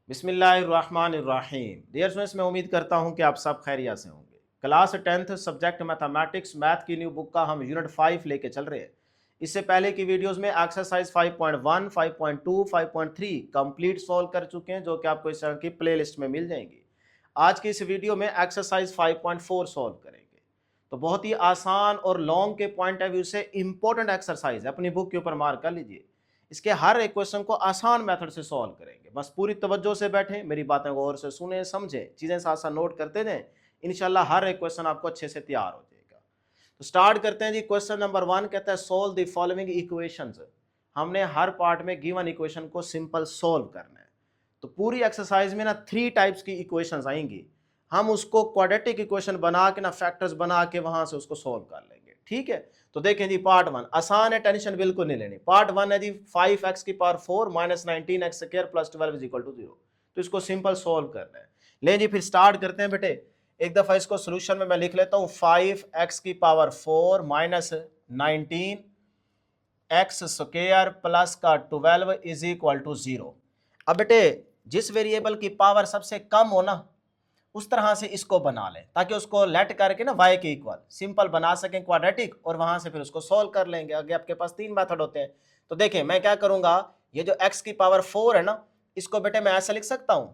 बिस्मिल्लाहिर्रहमानिर्रहीम। Dear students, मैं उम्मीद करता हूं कि आप सब खैरियत से होंगे। Class 10th subject mathematics math की न्यू बुक का हम यूनिट 5 लेके चल रहे हैं। इससे पहले की वीडियोस में एक्सरसाइज 5.1, 5.2, 5.3 कंप्लीट सॉल्व कर चुके हैं, जो कि आपको इस चैनल की प्लेलिस्ट में मिल जाएंगी। आज की इस वीडियो में एक्सरसाइज 5.4 सॉल्व करेंगे। तो बहुत ही आसान और लॉन्ग के पॉइंट ऑफ व्यू से इंपॉर्टेंट एक्सरसाइज है, अपनी बुक के ऊपर मार्क कर लीजिए। इसके हर एक क्वेश्चन को आसान मेथड से सॉल्व करेंगे। बस पूरी तवज्जो से बैठें, मेरी बातें गौर से सुने, समझें, चीज़ें साथ साथ नोट करते जाएं। इंशाल्लाह हर एक क्वेश्चन आपको अच्छे से तैयार हो जाएगा। तो स्टार्ट करते हैं जी। क्वेश्चन नंबर 1 कहता है सोल्व द फॉलोइंग इक्वेशंस। हमने हर पार्ट में गिवन इक्वेशन को सिंपल सोल्व करना है। तो पूरी एक्सरसाइज में ना 3 टाइप्स की इक्वेशंस आएंगी। हम उसको क्वाड्रेटिक इक्वेशन बना के ना फैक्टर्स बना के वहां से उसको सोल्व कर लेंगे। ठीक है, तो देखें जी, पार्ट 1 आसान है, टेंशन बिल्कुल नहीं लेनी। पार्ट 1 है जी 5x की power 4 minus 19x square plus 12 is equal to 0। तो इसको सिंपल सोल्व करना है। ले जी, फिर स्टार्ट करते हैं बेटे। एक दफा इसको सोल्यूशन में मैं लिख लेता हूं 5x की power 4 minus 19x square plus का 12 इज इक्वल टू 0। अब बेटे जिस वेरिएबल की पावर सबसे कम हो ना, उस तरह से इसको बना लें ताकि उसको लेट करके ना y के इक्वल सिंपल बना सकें क्वाड्रेटिक, और वहां से फिर उसको सॉल्व कर लेंगे। आगे आपके पास 3 मेथड होते हैं। तो देखें मैं क्या करूंगा, ये जो x की पावर 4 है ना, इसको बेटे मैं ऐसे लिख सकता हूं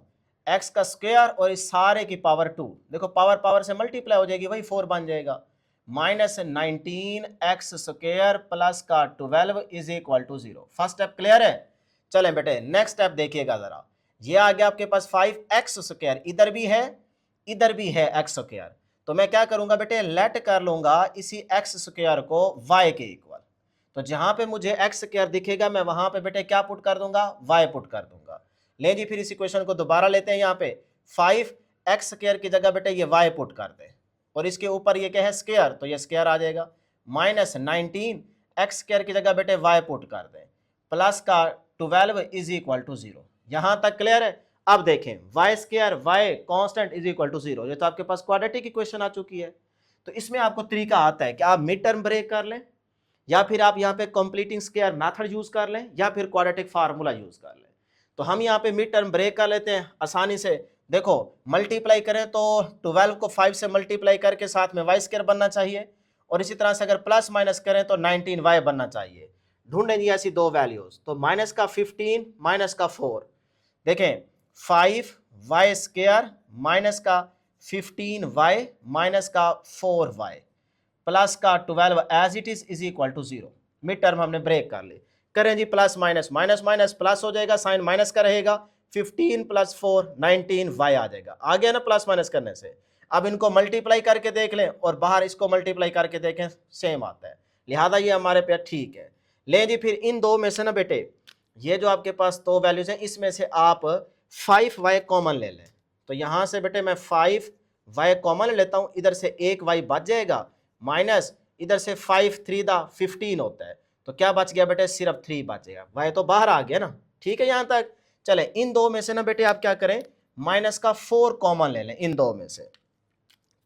x का स्क्वायर और इस सारे की पावर 2। देखो पावर पावर से मल्टीप्लाई हो जाएगी, वही 4 बन जाएगा। माइनस 19x स्क्वायर प्लस का 12 is equal to 0। First step clear है। चलें बेटे नेक्स्ट स्टेप देखिएगा जरा। ये आ गया आपके पास 5x स्क्वायर, इधर भी है इधर भी है एक्स स्क्वायर। तो मैं क्या करूंगा बेटे, लेट कर लूंगा इसी एक्स स्क्वायर को y के इक्वल। तो जहां पे मुझे एक्स स्क्वायर दिखेगा मैं वहां पे बेटे क्या पुट कर दूंगा, y पुट कर दूंगा। ले जी, फिर इस इक्वेशन को दोबारा लेते हैं। यहाँ पे 5x स्क्वायर की जगह बेटे ये y पुट कर दे, और इसके ऊपर ये क्या है स्क्वायर, तो ये स्क्वायर आ जाएगा। माइनस 19x स्क्वायर की जगह बेटे y पुट कर दे, प्लस का 12 इज इक्वल टू 0। यहां तक क्लियर है। अब देखें y square y constant is equal to 0, ये तो आपके पास क्वाड्रेटिक इक्वेशन आ चुकी है। तो इसमें आपको तरीका आता है कि आप मिड टर्म ब्रेक कर लें, या फिर आप यहाँ पे कंप्लीटिंग स्क्वायर मेथड यूज कर लें, या फिर क्वाड्रेटिक फार्मूला यूज कर लें। तो हम यहाँ पे मिड टर्म ब्रेक कर लेते हैं आसानी से। देखो मल्टीप्लाई करें तो 12 को 5 से मल्टीप्लाई करके साथ में वाई स्क्वायर बनना चाहिए, और इसी तरह से अगर प्लस माइनस करें तो 19y बनना चाहिए। ढूंढें जी ऐसी दो वैल्यूज। तो माइनस का 15 माइनस का 4, देखें 5y स्क्वायर माइनस का 15y माइनस का 4y प्लस का 12 as it is equal to 0। Mid term हमने ब्रेक कर ली। करें जी plus minus, minus minus plus हो जाएगा, साइन माइनस का रहेगा। 15 प्लस 4 19y आ जाएगा। आ गया ना प्लस माइनस करने से। अब इनको मल्टीप्लाई करके देख लें और बाहर इसको मल्टीप्लाई करके देखें, सेम आता है, लिहाजा ये हमारे पे ठीक है। ले जी, फिर इन दो में से ना बेटे ये जो आपके पास दो वैल्यूज हैं, इसमें से आप 5y कॉमन ले लें। तो यहां से बेटे मैं 5y कॉमन ले लेता हूं, इधर से एक y बच जाएगा, माइनस इधर से 5 3 दा 15 होता है। तो क्या बच गया बेटे, सिर्फ 3 बचेगा, y तो बाहर आ गया ना। ठीक है, यहां तक चले। इन दो में से ना बेटे आप क्या करें, माइनस का 4 कॉमन ले लें इन दो में से।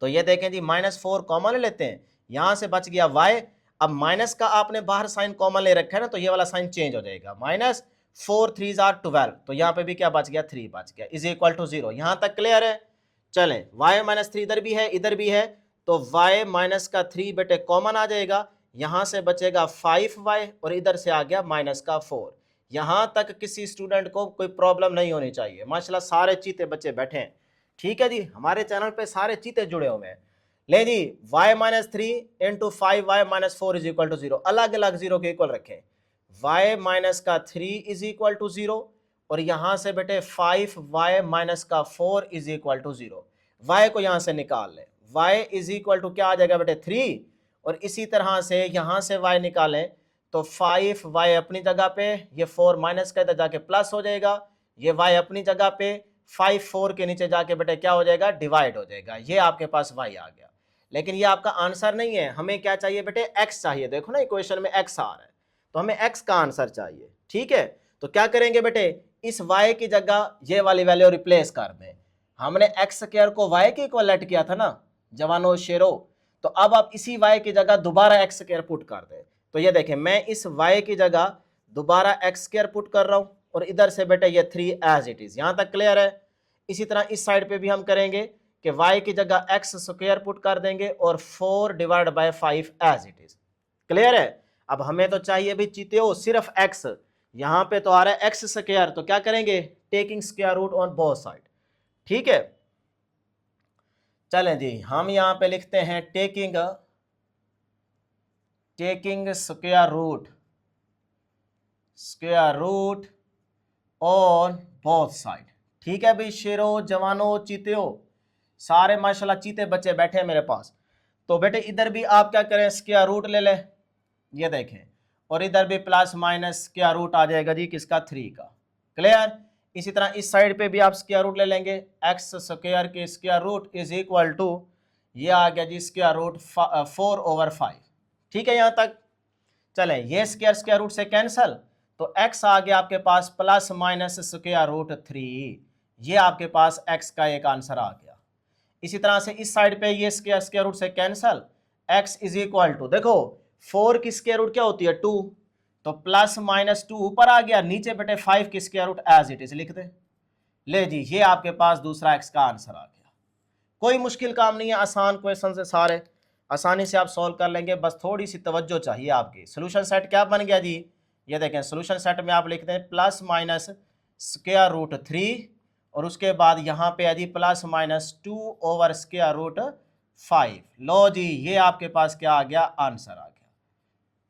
तो ये देखें जी -4 कॉमन ले लेते हैं, यहां से बच गया y। अब माइनस का आपने बाहर साइन कॉमन ले रखा है ना, तो ये वाला साइन चेंज हो जाएगा। -4 3 आर 12, तो यहाँ पे भी क्या बच गया, 3 बच गया, इज इक्वल टू 0। यहां तक क्लियर है। चलें y -3 इधर भी है इधर भी है, तो y माइनस का 3 बेटे कॉमन आ जाएगा। यहां से बचेगा 5y और इधर से आ गया माइनस का 4। यहां तक किसी स्टूडेंट को कोई प्रॉब्लम नहीं होनी चाहिए। माशाल्लाह सारे चीते बच्चे बैठे हैं। ठीक है जी, हमारे चैनल पे सारे चीते जुड़े हुए हैं। ले जी, y -3 into 5y -4 is equal to 0, अलग अलग 0 के इक्वल रखें। y माइनस का 3 इज इक्वल टू 0, और यहां से बेटे 5y माइनस का 4 इज इक्वल टू 0। y को यहां से निकाल लें, y इज इक्वल टू क्या आ जाएगा बेटे 3, और इसी तरह से यहां से y निकालें तो 5y अपनी जगह पे, ये 4 माइनस का इधर जाके प्लस हो जाएगा, ये y अपनी जगह पे, 5 4 के नीचे जाके बेटे क्या हो जाएगा, डिवाइड हो जाएगा। ये आपके पास y आ गया। लेकिन ये आपका आंसर नहीं है, हमें क्या चाहिए बेटे, x चाहिए। देखो ना इक्वेशन में x आ रहा है, तो हमें x का आंसर चाहिए। ठीक है, तो क्या करेंगे बेटे, इस y की जगह ये वाली वैल्यू रिप्लेस कर दें। हमने x स्क्वायर को y के इक्वल लेट किया था ना जवानो शेरो, तो अब आप इसी y की जगह दोबारा x स्क्वायर पुट कर दें। तो ये देखें मैं इस y की जगह दोबारा x स्क्वायर पुट कर रहा हूं, और इधर से बेटे ये 3 एज इट इज। यहां तक क्लियर है। इसी तरह इस साइड पे भी हम करेंगे कि y की जगह x स्क्वायर पुट कर देंगे और 4 divide by 5 as it is. Clear है। अब हमें तो चाहिए भी चीते हो सिर्फ x, यहां पे तो आ रहा है x स्क्वायर, तो क्या करेंगे taking square root on both side. ठीक है, चलें जी, हम यहां पे लिखते हैं taking square root on both side. ठीक है भाई, शेरो जवानों चीते सारे माशाल्लाह चीते बच्चे बैठे हैं मेरे पास। तो बेटे इधर भी आप क्या करें स्क्वायर रूट ले लें, ये देखें, और इधर भी प्लस माइनस स्क्वायर रूट आ जाएगा जी किसका 3 का। क्लियर। इसी तरह इस साइड पे भी आप स्क्वायर रूट ले लेंगे, एक्स स्क्वायर के square root is equal to ये आ गया जी स्क्वायर रूट 4/5। ठीक है यहाँ तक। चले ये स्क्वायर रूट से कैंसल, तो x आ गया आपके पास प्लस माइनस स्क्वायर रूट 3, ये आपके पास x का एक आंसर आ गया। इसी तरह से इस साइड पे ये स्क्वायर रूट से cancel, x is equal to देखो 4 की स्क्वायर रूट क्या होती है 2, तो प्लस माइनस 2 ऊपर आ गया, नीचे बेटे 5 की square root as it is लिख दे। ले जी ये आपके पास दूसरा x का आंसर आ गया। कोई मुश्किल काम नहीं है, आसान क्वेश्चन से सारे आसानी से आप सॉल्व कर लेंगे, बस थोड़ी सी तवज्जो चाहिए आपकी। सोल्यूशन सेट क्या बन गया जी, ये देखें सोल्यूशन सेट में आप लिखते हैं प्लस माइनस स्क्वायर रूट 3 और उसके बाद यहाँ पे है जी plus minus 2 over square root 5। लो जी ये आपके पास क्या आ गया आंसर आ गया।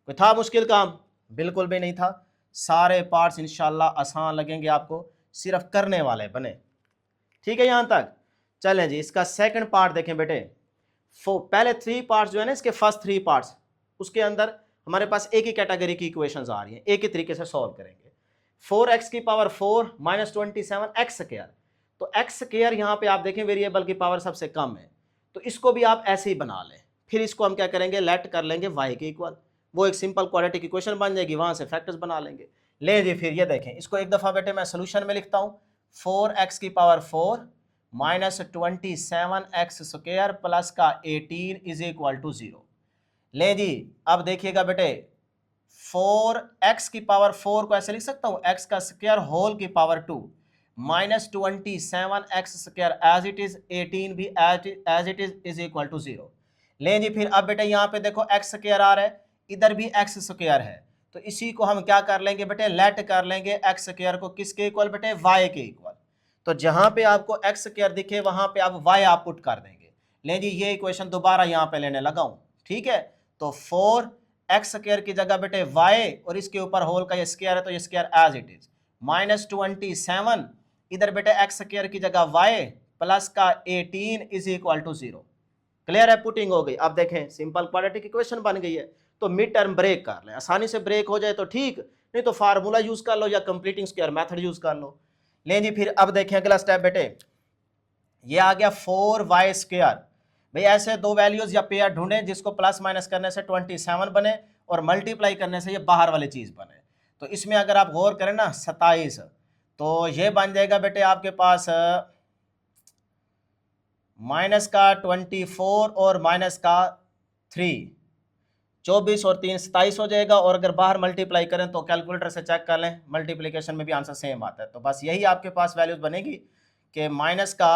कोई था मुश्किल काम? बिल्कुल भी नहीं था। सारे पार्ट्स इंशाल्लाह आसान लगेंगे आपको, सिर्फ करने वाले बने। ठीक है यहाँ तक। चलें जी इसका सेकंड पार्ट देखें बेटे। पहले 3 पार्ट्स जो है ना इसके फर्स्ट 3 पार्ट्स, उसके अंदर हमारे पास एक ही कैटेगरी की इक्वेशंस आ रही हैं, एक ही तरीके से सॉल्व करेंगे। 4x की पावर 4 माइनस 27 एक्स स्क्वायर, तो एक्स स्क्वायर यहाँ पे आप देखें वेरिएबल की पावर सबसे कम है, तो इसको भी आप ऐसे ही बना लें। फिर इसको हम क्या करेंगे लेट कर लेंगे y के इक्वल, वो एक सिंपल क्वाड्रेटिक इक्वेशन बन जाएगी, वहां से फैक्टर्स बना लेंगे। ले जी फिर ये देखें इसको एक दफ़ा बेटे मैं सोल्यूशन में लिखता हूँ, 4x की power 4 minus 27 x square plus का 18 इज इक्वल टू 0। ले जी अब देखिएगा बेटे 4x की पावर 4 को ऐसे लिख सकता हूँ x का स्क्वायर होल की power 2 minus 27 x square as it is 18 भी as it is equal to 0। ले जी फिर अब बेटे यहाँ पे देखो एक्स स्क्वायर आ रहा है, इधर भी एक्स स्क्वायर है, तो इसी को हम क्या कर लेंगे बेटे लेट कर लेंगे एक्स स्क्वायर को किसके इक्वल बेटे y के इक्वल। तो जहां पे आपको एक्स स्क्वायर दिखे वहां पे आप y आप पुट कर देंगे। ले जी ये इक्वेशन दोबारा यहाँ पे लेने लगा हूं। ठीक है, तो 4x स्क्वायर की जगह बेटे y और इसके ऊपर होल का ये स्क्वायर है तो ये square as it is minus 27 इधर बेटे x स्क्वायर की जगह y प्लस का 18 इज इक्वल टू 0। क्लियर है, पुटिंग हो गई। अब देखें सिंपल क्वाड्रेटिक इक्वेशन बन गई है, तो मिड टर्म ब्रेक कर लें, आसानी से ब्रेक हो जाए तो ठीक, नहीं तो फार्मूला यूज कर लो या कंप्लीटिंग स्क्वायर मेथड यूज कर लो। लें जी फिर अब देखें अगला स्टेप बेटे, ये आ गया 4y स्क्वायर। भाई ऐसे दो वैल्यूज या पेयर ढूंढें जिसको प्लस माइनस करने से 27 बने और मल्टीप्लाई करने से ये बाहर वाली चीज बने। तो इसमें अगर आप गौर करें ना 27, तो ये बन जाएगा बेटे आपके पास माइनस का 24 और माइनस का 3, 24 और 3 27 हो जाएगा। और अगर बाहर मल्टीप्लाई करें तो कैलकुलेटर से चेक कर लें, मल्टीप्लिकेशन में भी आंसर सेम आता है। तो बस यही आपके पास वैल्यूज बनेगी कि माइनस का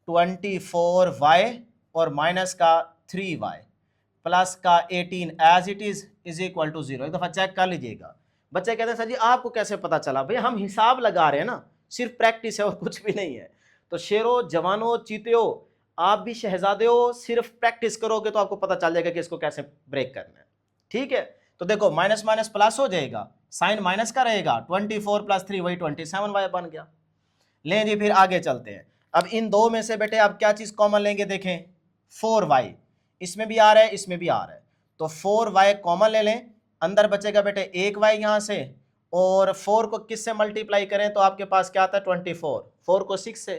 24y और माइनस का 3y प्लस का 18 as it is equal to 0। एक दफ़ा चेक कर लीजिएगा। बच्चे कहते हैं सर जी आपको कैसे पता चला? भाई हम हिसाब लगा रहे हैं ना, सिर्फ प्रैक्टिस है और कुछ भी नहीं है। तो शेरों जवानों चीतियों आप भी शहजादे हो, सिर्फ प्रैक्टिस करोगे तो आपको पता चल जाएगा कि इसको कैसे ब्रेक करना है। ठीक है, तो देखो माइनस माइनस प्लस हो जाएगा, साइन माइनस का रहेगा, 24 प्लस 3 वही 27y बन गया। लें जी फिर आगे चलते हैं। अब इन दो में से बेटे आप क्या चीज कॉमन लेंगे, देखें 4y इसमें भी आ रहा है इसमें भी आ रहा है, तो 4y कॉमन ले लें, अंदर बचेगा बेटे 1y यहाँ से, और 4 को किससे मल्टीप्लाई करें तो आपके पास क्या आता है 24, 4 को 6 से,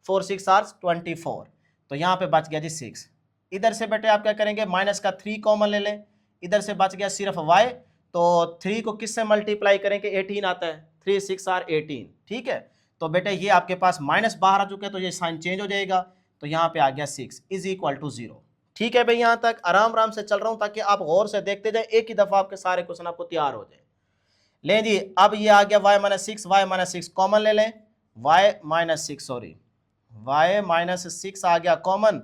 4 6 आर 24, तो यहाँ पे बच गया जी 6। इधर से बेटे आप क्या करेंगे माइनस का 3 कॉमन ले लें, इधर से बच गया सिर्फ y, तो 3 को किससे मल्टीप्लाई करेंगे 18 आता है, 3 6 आर 18। ठीक है, तो बेटे ये आपके पास माइनस बाहर आ चुके हैं तो ये साइन चेंज हो जाएगा, तो यहाँ पे आ गया 6 इज इक्वल टू 0। ठीक है भाई, यहाँ तक आराम आराम से चल रहा हूँ ताकि आप गौर से देखते जाए, एक ही दफ़ा आपके सारे क्वेश्चन आपको तैयार हो जाए। लें जी, अब ये आ गया y-6 कॉमन ले लें, y-6 सॉरी y-6 आ गया कॉमन,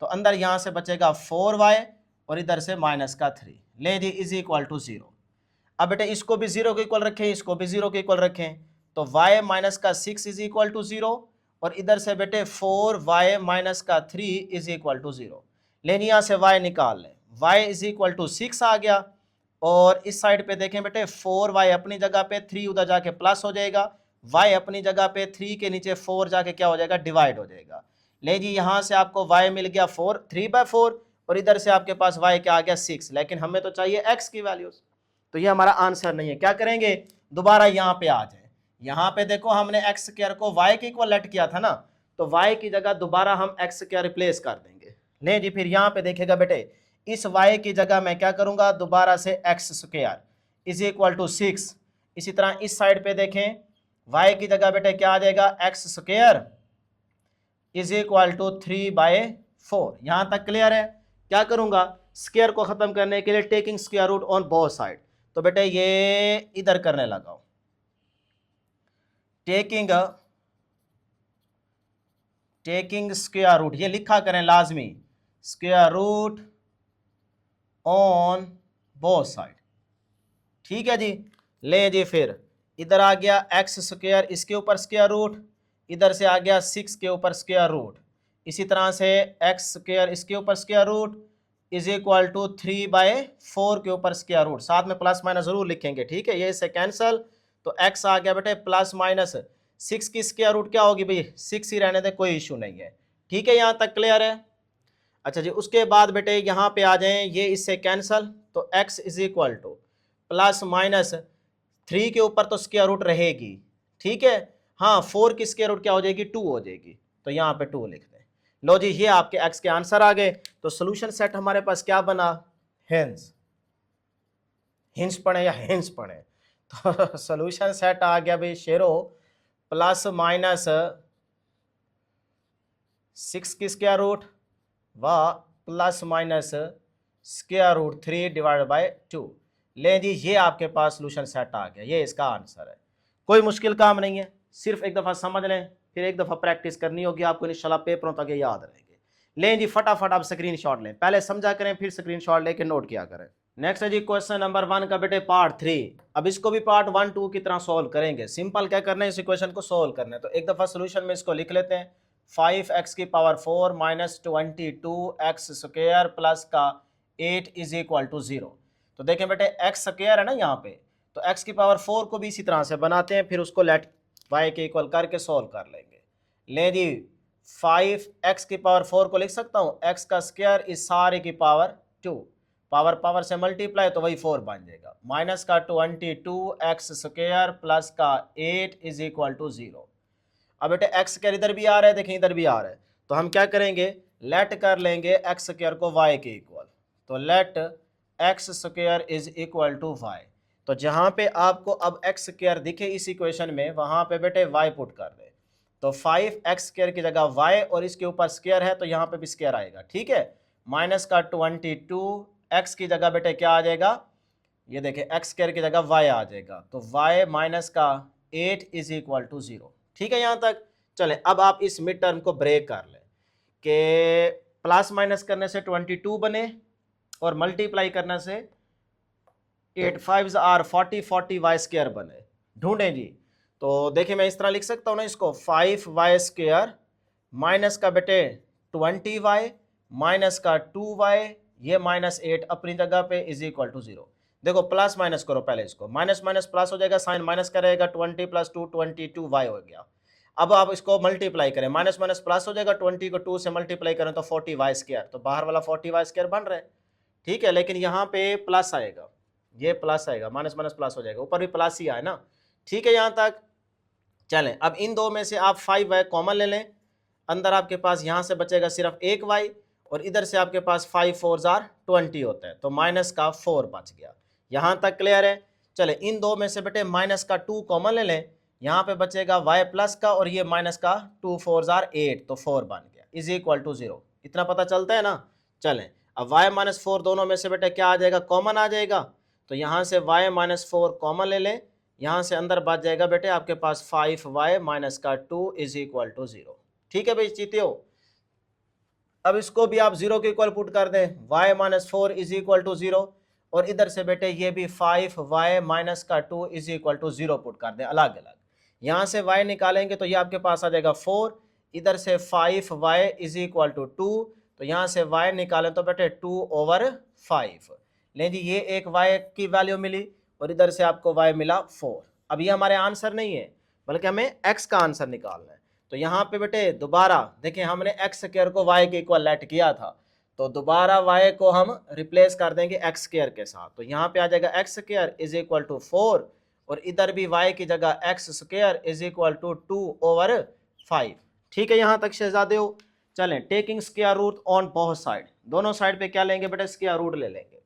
तो अंदर यहां से बचेगा 4y और इधर से -3। लें जी इज इक्वल टू 0। अब बेटे इसको भी 0 के इक्वल रखें, इसको भी 0 के इक्वल रखें, तो y-6 इज इक्वल टू 0 और इधर से बेटे 4y-3 इज इक्वल टू 0। लेकिन यहाँ से y निकाल लें, y इज इक्वल टू 6 आ गया और इस साइड पे देखें बेटे 4y अपनी जगह पे, 3 उधर जाके प्लस हो जाएगा, y अपनी जगह पे 3 के नीचे 4 जाके क्या हो जाएगा, डिवाइड हो जाएगा। ले जी यहाँ से आपको y मिल गया 3/4 और इधर से आपके पास y क्या आ गया 6, लेकिन हमें तो चाहिए x की वैल्यूज, तो ये हमारा आंसर नहीं है। क्या करेंगे, दोबारा यहाँ पे आ जाए, यहाँ पे देखो हमने एक्स स्क्वायर को y के इक्वल लेट किया था ना, तो y की जगह दोबारा हम एक्स स्क्वायर रिप्लेस कर देंगे। नहीं जी, फिर यहाँ पे देखेगा बेटे इस y की जगह मैं क्या करूंगा, दोबारा से x square is equal to 6। इसी तरह इस साइड पे देखें y की जगह बेटे क्या आ जाएगा, x square is equal to 3/4। यहां तक क्लियर है। क्या करूंगा, स्क्वायर को खत्म करने के लिए taking square root on both side, तो बेटे ये इधर करने लगा, टेकिंग स्क्वायर रूट, ये लिखा करें लाजमी, square root on both side. ठीक है जी। ले जी फिर इधर आ गया एक्स स्क्वायर, इसके ऊपर स्क्वायर रूट, इधर से आ गया 6 के ऊपर स्क्वायर रूट, इसी तरह से एक्स स्क्वायर इसके ऊपर square root is equal to 3/4 के ऊपर स्क्वायर रूट, साथ में प्लस माइनस जरूर लिखेंगे। ठीक है, ये इससे कैंसल, तो x आ गया बेटे +-6 की स्क्वायर रूट क्या होगी भाई, 6 ही रहने दे, कोई इशू नहीं है। ठीक है, यहाँ तक क्लियर है। अच्छा जी, उसके बाद बेटे यहाँ पे आ जाएं, ये इससे कैंसल, तो x इज इक्वल टू +-3 के ऊपर तो स्क्वायर रूट रहेगी। ठीक है, हाँ 4 की स्क्वायर रूट क्या हो जाएगी, 2 हो जाएगी, तो यहाँ पे 2 लिख दें। लो जी, ये आपके x के आंसर आ गए। तो सोल्यूशन सेट हमारे पास क्या बना, हिंस पढ़े या हिंस पढ़े, तो सोल्यूशन सेट आ गया भाई शेरो +-6 की स्क्वायर रूट व +-√3/2। ले जी, ये आपके पास सोल्यूशन सेट आ गया, ये इसका आंसर है। कोई मुश्किल काम नहीं है, सिर्फ एक दफ़ा समझ लें, फिर एक दफ़ा प्रैक्टिस करनी होगी आपको, इंशाल्लाह पेपरों तक ये याद रहेंगे। लें जी, फटाफट आप स्क्रीनशॉट लें, पहले समझा करें फिर स्क्रीनशॉट लेके नोट किया करें। नेक्स्ट है जी क्वेश्चन नंबर 1 का बेटे पार्ट 3। अब इसको भी पार्ट 1, 2 की तरह सॉल्व करेंगे। सिंपल क्या करना है, इस इक्वेशन को सॉल्व करना है, तो एक दफ़ा सोल्यूशन में इसको लिख लेते हैं। 5x⁴ -22x² प्लस का 8 इज इक्वल टू 0। तो देखें बेटे एक्स स्क्वायर है ना यहाँ पे, तो x⁴ को भी इसी तरह से बनाते हैं, फिर उसको लेट y के इक्वल करके सॉल्व कर लेंगे। ले जी, 5x⁴ को लिख सकता हूँ, x का स्क्वायर इस सारे की पावर 2, पावर से मल्टीप्लाई तो वही 4 बन जाएगा, माइनस का 22x² प्लस का 8 इज इक्वल टू 0। अब बेटे एक्स स्क्वायर इधर भी आ रहा है, देखें इधर भी आ रहा है, तो हम क्या करेंगे, लेट कर लेंगे एक्स स्क्वायर को y के इक्वल, तो let x² is equal to y। तो जहां पे आपको अब एक्स स्क्वायर दिखे इस इक्वेशन में, वहां पे बेटे y पुट कर दे, तो 5x² की जगह y और इसके ऊपर स्क्वायर है तो यहाँ पे भी स्क्वायर आएगा। ठीक है, माइनस का 22x की जगह बेटे क्या आ जाएगा, ये देखें x² की जगह y आ जाएगा, तो y माइनस का 8 इज इक्वल टू 0। ठीक है, यहाँ तक चले। अब आप इस मिड टर्म को ब्रेक कर लें कि प्लस माइनस करने से 22 बने और मल्टीप्लाई करने से 8 5 आर 40 बने। ढूंढें जी, तो देखिए मैं इस तरह लिख सकता हूँ ना इसको, 5y² माइनस का बेटे 20y माइनस का 2y, ये -8 अपनी जगह पे इज इक्वल टू 0। देखो प्लस माइनस करो पहले, इसको माइनस माइनस प्लस हो जाएगा, साइन माइनस करेगा, 20 + 2 22y हो गया। अब आप इसको मल्टीप्लाई करें, माइनस माइनस प्लस हो जाएगा, 20 को 2 से मल्टीप्लाई करें तो 40y², तो बाहर वाला 40y² बन रहा है। ठीक है, लेकिन यहाँ पे प्लस आएगा, ये प्लस आएगा, माइनस माइनस प्लस हो जाएगा, ऊपर भी प्लस ही आए ना। ठीक है, यहाँ तक चलें। अब इन दो में से आप 5y कॉमन ले लें, अंदर आपके पास यहाँ से बचेगा सिर्फ एक y और इधर से आपके पास 5 4 20 होता है, तो माइनस का 4 बच गया। यहाँ तक क्लियर है। चले, इन दो में से बेटे माइनस का 2 कॉमन ले लें, यहाँ पे बचेगा y प्लस का और ये माइनस का 2 4 8, तो 4 बन गया इज इक्वल टू 0। इतना पता चलता है ना। चलें, अब y-4 दोनों में से बेटे क्या आ जाएगा, कॉमन आ जाएगा, तो यहाँ से y-4 कॉमन ले लें, यहाँ से अंदर बच जाएगा बेटे आपके पास 5y माइनस का 2 इज इक्वल टू 0। ठीक है भाई चीते हो। अब इसको भी आप 0 के इक्वल पुट कर दें, y minus 4 is equal to 0, और इधर से बेटे ये भी 5y माइनस का 2 इज इक्वल टू 0 पुट कर दें अलग अलग। यहाँ से y निकालेंगे तो ये आपके पास आ जाएगा 4, इधर से 5y इज इक्वल टू 2, तो यहाँ से y निकालें तो बेटे 2/5। लें जी ये एक y की वैल्यू मिली और इधर से आपको y मिला 4। अब ये हमारे आंसर नहीं है बल्कि हमें x का आंसर निकालना है। तो यहाँ पे बेटे दोबारा देखें हमने x स्क्वायर को y के इक्वल लेट किया था, तो दोबारा y को हम रिप्लेस कर देंगे x स्क्वायर के साथ। तो यहाँ पे आ जाएगा x square is equal to 4 और इधर भी y की जगह x square is equal to 2/5। ठीक है यहाँ तक शहजादे हो। चलें taking square root on both side, दोनों साइड पे क्या लेंगे बेटा स्क्वायर रूट ले लेंगे।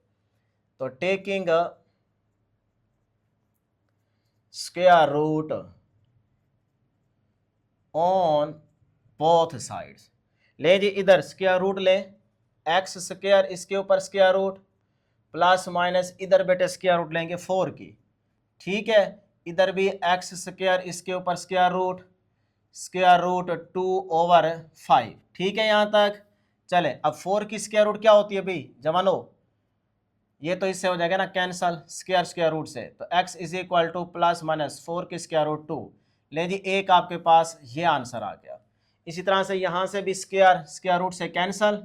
तो taking square root on both sides, ले जी इधर स्क्वायर रूट ले, एक्स स्क्वायर इसके ऊपर स्क्वायर रूट प्लस माइनस इधर बेटे स्क्वायर रूट लेंगे 4 की। ठीक है इधर भी एक्स स्क्वायर इसके ऊपर स्क्वायर रूट 2/5। ठीक है यहाँ तक। चले अब 4 की स्क्वायर रूट क्या होती है भाई जवानो, ये तो इससे हो जाएगा ना कैंसल स्क्वायर रूट से, तो x is equal two plus minus 4 की स्क्वायर रूट 2। ले जी एक आपके पास ये आंसर आ गया। इसी तरह से यहाँ से भी स्क्वायर रूट से कैंसल,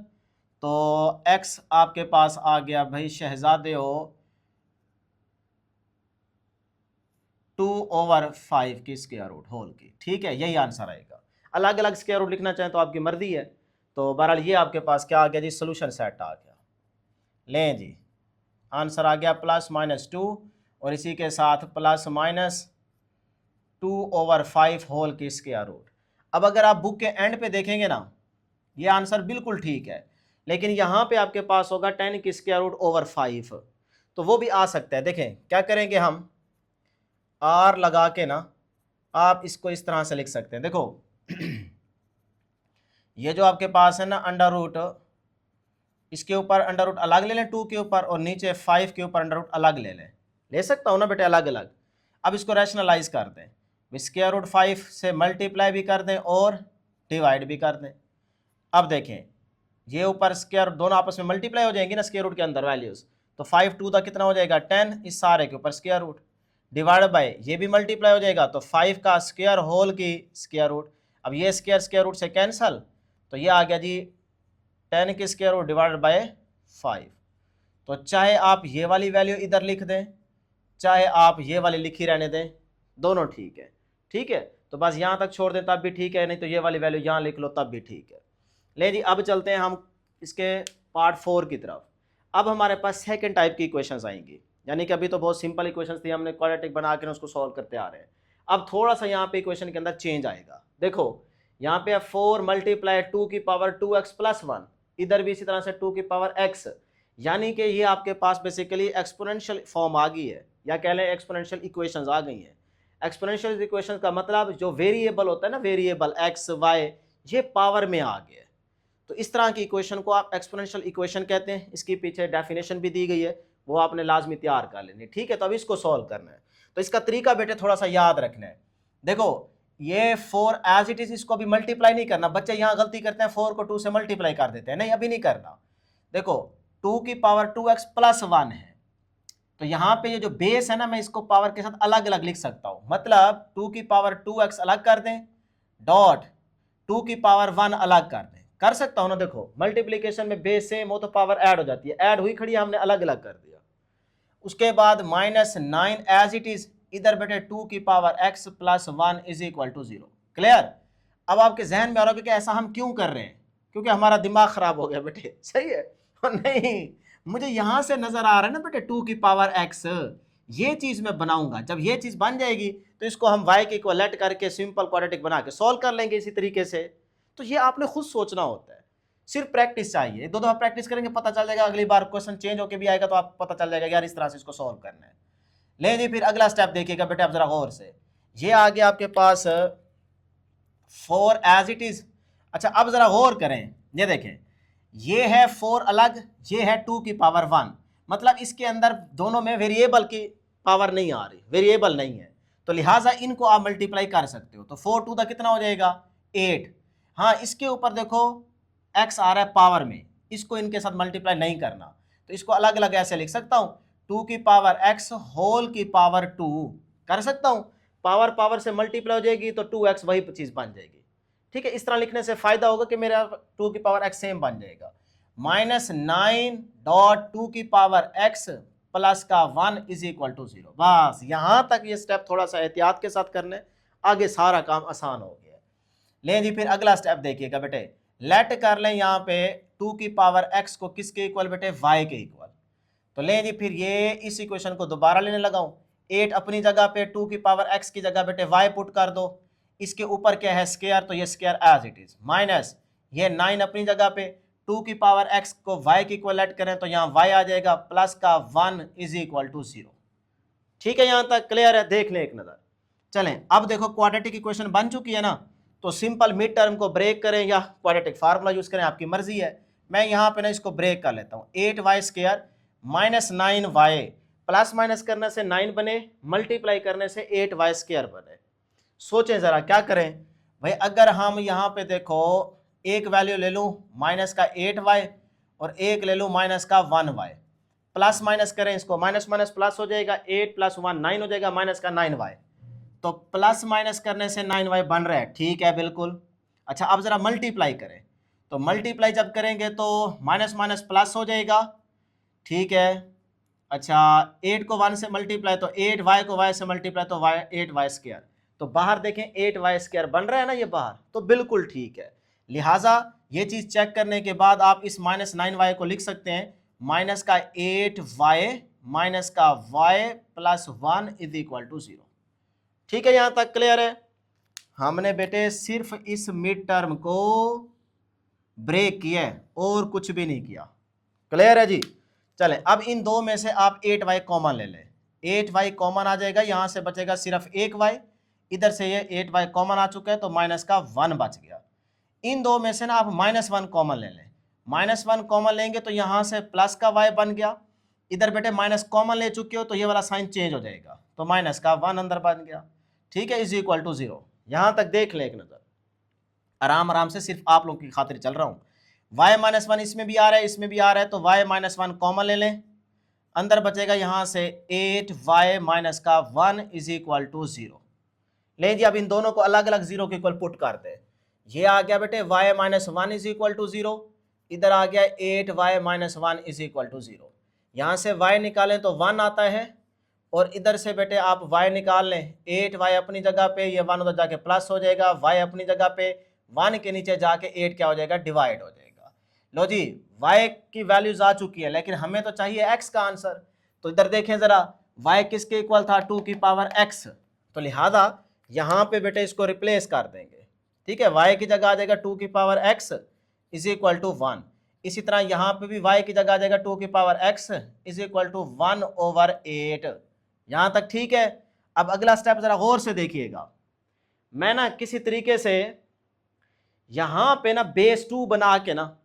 तो x आपके पास आ गया भाई शहजादे हो 2/5 की स्क्वायर रूट होल की। ठीक है यही आंसर आएगा। अलग अलग स्क्वायर रूट लिखना चाहें तो आपकी मर्जी है। तो बहरहाल ये आपके पास क्या आ गया जी सोल्यूशन सेट आ गया। लें जी आंसर आ गया प्लस माइनस 2 और इसी के साथ प्लस माइनस 2/5 होल की स्क्वायर रूट। अब अगर आप बुक के एंड पे देखेंगे ना ये आंसर बिल्कुल ठीक है, लेकिन यहाँ पे आपके पास होगा 10 की स्क्वायर रूट ओवर 5, तो वो भी आ सकता है। देखें क्या करेंगे हम r लगा के ना आप इसको इस तरह से लिख सकते हैं। देखो ये जो आपके पास है ना अंडर रूट, इसके ऊपर अंडर रूट अलग ले लें 2 के ऊपर और नीचे 5 के ऊपर अंडर रूट अलग ले सकता हूँ ना बेटे अलग अलग। अब इसको रैशनलाइज कर दें, स्क्वायर रूट 5 से मल्टीप्लाई भी कर दें और डिवाइड भी कर दें। अब देखें ये ऊपर स्क्वायर दोनों आपस में मल्टीप्लाई हो जाएंगी ना स्क्वायर रूट के अंदर वैल्यूज़, तो 5 2 का कितना हो जाएगा 10, इस सारे के ऊपर स्क्वायर रूट डिवाइड बाय ये भी मल्टीप्लाई हो जाएगा, तो 5 का स्क्वायर होल की स्क्वायर रूट। अब ये स्क्वायर रूट से कैंसल, तो ये आ गया जी 10 की स्क्वायर रूट डिवाइडेड बाय 5। तो चाहे आप ये वाली वैल्यू इधर लिख दें चाहे आप ये वाली लिखी रहने दें, दोनों ठीक है। ठीक है तो बस यहाँ तक छोड़ दें तब भी ठीक है, नहीं तो ये वाली वैल्यू यहाँ लिख लो तब भी ठीक है। ले जी अब चलते हैं हम इसके पार्ट 4 की तरफ। अब हमारे पास सेकंड टाइप की इक्वेशंस आएंगी, यानी कि अभी तो बहुत सिंपल इक्वेशंस थी, हमने क्वाड्रेटिक बना के उसको सॉल्व करते आ रहे हैं। अब थोड़ा सा यहाँ पे इक्वेशन के अंदर चेंज आएगा। देखो यहाँ पे 4 मल्टीप्लाई 2 की पावर 2x प्लस 1, इधर भी इसी तरह से 2 की पावर x, यानी कि ये आपके पास बेसिकली एक्सपोनेंशियल फॉर्म आ गई है, या कह लें एक्सपोनेंशियल इक्वेशंस आ गई हैं। एक्सपोनेंशियल इक्वेशंस का मतलब जो वेरिएबल होता है ना, वेरिएबल x y, ये पावर में आ गया। तो इस तरह की इक्वेशन को आप एक्सपोनेंशियल इक्वेशन कहते हैं। इसकी पीछे डेफिनेशन भी दी गई है, वो आपने लाजमी तैयार कर लेनी। ठीक है तो अब इसको सॉल्व करना है, तो इसका तरीका बेटे थोड़ा सा याद रखना है। देखो ये 4 एज इट इज, इसको भी मल्टीप्लाई नहीं करना। बच्चे यहाँ गलती करते हैं 4 को 2 से मल्टीप्लाई कर देते हैं, नहीं अभी नहीं करना। देखो 2 की पावर 2x प्लस 1 है, तो यहाँ पे ये जो बेस है ना मैं इसको पावर के साथ अलग अलग लिख सकता हूँ। मतलब 2 की पावर 2x अलग कर दें डॉट 2 की पावर 1 अलग कर सकता हूँ ना। देखो मल्टीप्लीकेशन में बेस सेम हो तो पावर ऐड हो जाती है, ऐड हुई खड़ी हमने अलग अलग कर दिया। उसके बाद -9 एज इट इज, इधर बेटे 2 की power x plus 1 is equal to 0। Clear. अब आपके जहन में आ रहा है कि ऐसा हम क्यों कर रहे हैं, क्योंकि हमारा दिमाग खराब हो गया बेटे, सही है। नहीं मुझे यहां से नजर आ रहा है ना बेटे 2 की पावर x, ये चीज मैं बनाऊंगा। जब ये चीज बन जाएगी तो इसको हम y के इक्वलेट करके सिंपल क्वाड्रेटिक बना के सॉल्व कर लेंगे इसी तरीके से। तो ये आपने खुद सोचना होता है, सिर्फ प्रैक्टिस चाहिए। 2 दफा प्रैक्टिस करेंगे पता चल जाएगा, अगली बार क्वेश्चन चेंज होकर भी आएगा तो आप पता चल जाएगा यार इस तरह से इसको सॉल्व करना है। ले जी फिर अगला स्टेप देखिएगा बेटे आप जरा गौर से। ये आ गया आपके पास 4 एज इट इज। अच्छा अब जरा गौर करें, ये देखें ये है 4 अलग, ये है 2 की पावर 1, मतलब इसके अंदर दोनों में वेरिएबल की पावर नहीं आ रही, वेरिएबल नहीं है। तो लिहाजा इनको आप मल्टीप्लाई कर सकते हो। तो 4 टू द कितना हो जाएगा 8। हाँ, इसके ऊपर देखो x आ रहा है पावर में, इसको इनके साथ मल्टीप्लाई नहीं करना, तो इसको अलग अलग ऐसे लिख सकता हूँ 2 की पावर x होल की पावर 2 कर सकता हूँ। पावर पावर से मल्टीप्लाई हो जाएगी तो 2x वही चीज बन जाएगी। ठीक है, इस तरह लिखने से फायदा होगा कि मेरा 2 की पावर x सेम बन जाएगा। -9.2 की पावर x प्लस का 1 इज इक्वल टू 0। बस यहां तक ये स्टेप थोड़ा सा एहतियात के साथ करने, आगे सारा काम आसान हो गया। ले जी फिर अगला स्टेप देखिएगा बेटे, लेट कर लें यहाँ पे 2 की पावर x को किसके इक्वल बेटे, y के इक्वल। तो ले जी फिर ये इस इक्वेशन को दोबारा लेने लगाऊं, 8 अपनी जगह पे 2 की पावर x की जगह बेटे y पुट कर दो, इसके ऊपर क्या है स्क्वायर, तो ये square as it is, minus ये 9 अपनी जगह पे 2 की पावर x को y की इक्वल ऐड करें तो यहाँ y आ जाएगा प्लस का 1 इज इक्वल टू 0। ठीक है, यहाँ तक क्लियर है, देख लें एक नजर। चलें अब देखो क्वाड्रेटिक इक्वेशन बन चुकी है ना, तो सिंपल मिड टर्म को ब्रेक करें या क्वाड्रेटिक फार्मूला यूज करें, आपकी मर्जी है। मैं यहाँ पे ना इसको ब्रेक कर लेता हूँ, 8y square minus 9y plus minus करने से 9 बने, मल्टीप्लाई करने से 8y स्क्वायर बने। सोचें जरा क्या करें भाई, अगर हम यहाँ पे देखो एक वैल्यू ले लूँ माइनस का 8y और एक ले लूँ माइनस का 1y, प्लस माइनस करें इसको, माइनस माइनस प्लस हो जाएगा, 8 प्लस 1 9 हो जाएगा, माइनस का 9y, तो प्लस माइनस करने से 9y बन रहा है, ठीक है बिल्कुल। अच्छा अब जरा मल्टीप्लाई करें, तो मल्टीप्लाई जब करेंगे तो माइनस माइनस प्लस हो जाएगा, ठीक है। अच्छा 8 को 1 से मल्टीप्लाई तो 8y को y से मल्टीप्लाई तो y 8y स्क्वायर, तो बाहर देखें 8y स्क्वायर बन रहा है ना ये बाहर, तो बिल्कुल ठीक है। लिहाजा ये चीज चेक करने के बाद आप इस माइनस 9y को लिख सकते हैं माइनस का 8y माइनस का y plus 1 is equal to 0। ठीक है, यहां तक क्लियर है। हमने बेटे सिर्फ इस मिड टर्म को ब्रेक किया है और कुछ भी नहीं किया, क्लियर है जी। चलें अब इन दो में से आप 8y कॉमन ले लें, 8y कॉमन आ जाएगा, यहां से बचेगा सिर्फ 1y, इधर से ये 8y कॉमन आ चुका है तो माइनस का 1 बच गया। इन दो में से ना आप -1 कॉमन ले लें, -1 कॉमन लेंगे तो यहां से प्लस का y बन गया, इधर बेटे माइनस कॉमन ले चुके हो तो ये वाला साइन चेंज हो जाएगा, तो माइनस का 1 अंदर बन गया। ठीक है, इज इक्वल टू 0। यहां तक देख ले एक नजर, आराम आराम से, सिर्फ आप लोगों की खातिर चल रहा हूं। y-1 इसमें भी आ रहा है, इसमें भी आ रहा है, तो y-1 कॉमन ले लें, अंदर बचेगा यहां से 8y माइनस का 1 इज इक्वल टू 0। ले जी अब इन दोनों को अलग अलग 0 के इक्वल पुट करते हैं। ये आ गया बेटे y-1 इज इक्वल टू 0, इधर आ गया 8y-1 इज इक्वल टू 0। यहां से y निकालें तो 1 आता है, और इधर से बेटे आप y निकाल लें, 8y अपनी जगह पे, ये 1 उधर जाके प्लस हो जाएगा, y अपनी जगह पे, 1 के नीचे जाके 8 क्या हो जाएगा, डिवाइड हो जाएगा। लो जी y की वैल्यूज आ चुकी है, लेकिन हमें तो चाहिए x का आंसर, तो इधर देखें जरा y किसके इक्वल था, 2 की पावर x, तो लिहाजा यहाँ पे बेटे इसको रिप्लेस कर देंगे। ठीक है, y की जगह आ जाएगा 2 की power x is equal to 1, इसी तरह यहाँ पे भी y की जगह आ जाएगा 2 की power x is equal to 1/8। यहाँ तक ठीक है। अब अगला स्टेप जरा गौर से देखिएगा, मैं ना किसी तरीके से यहाँ पे ना बेस 2 बना के ना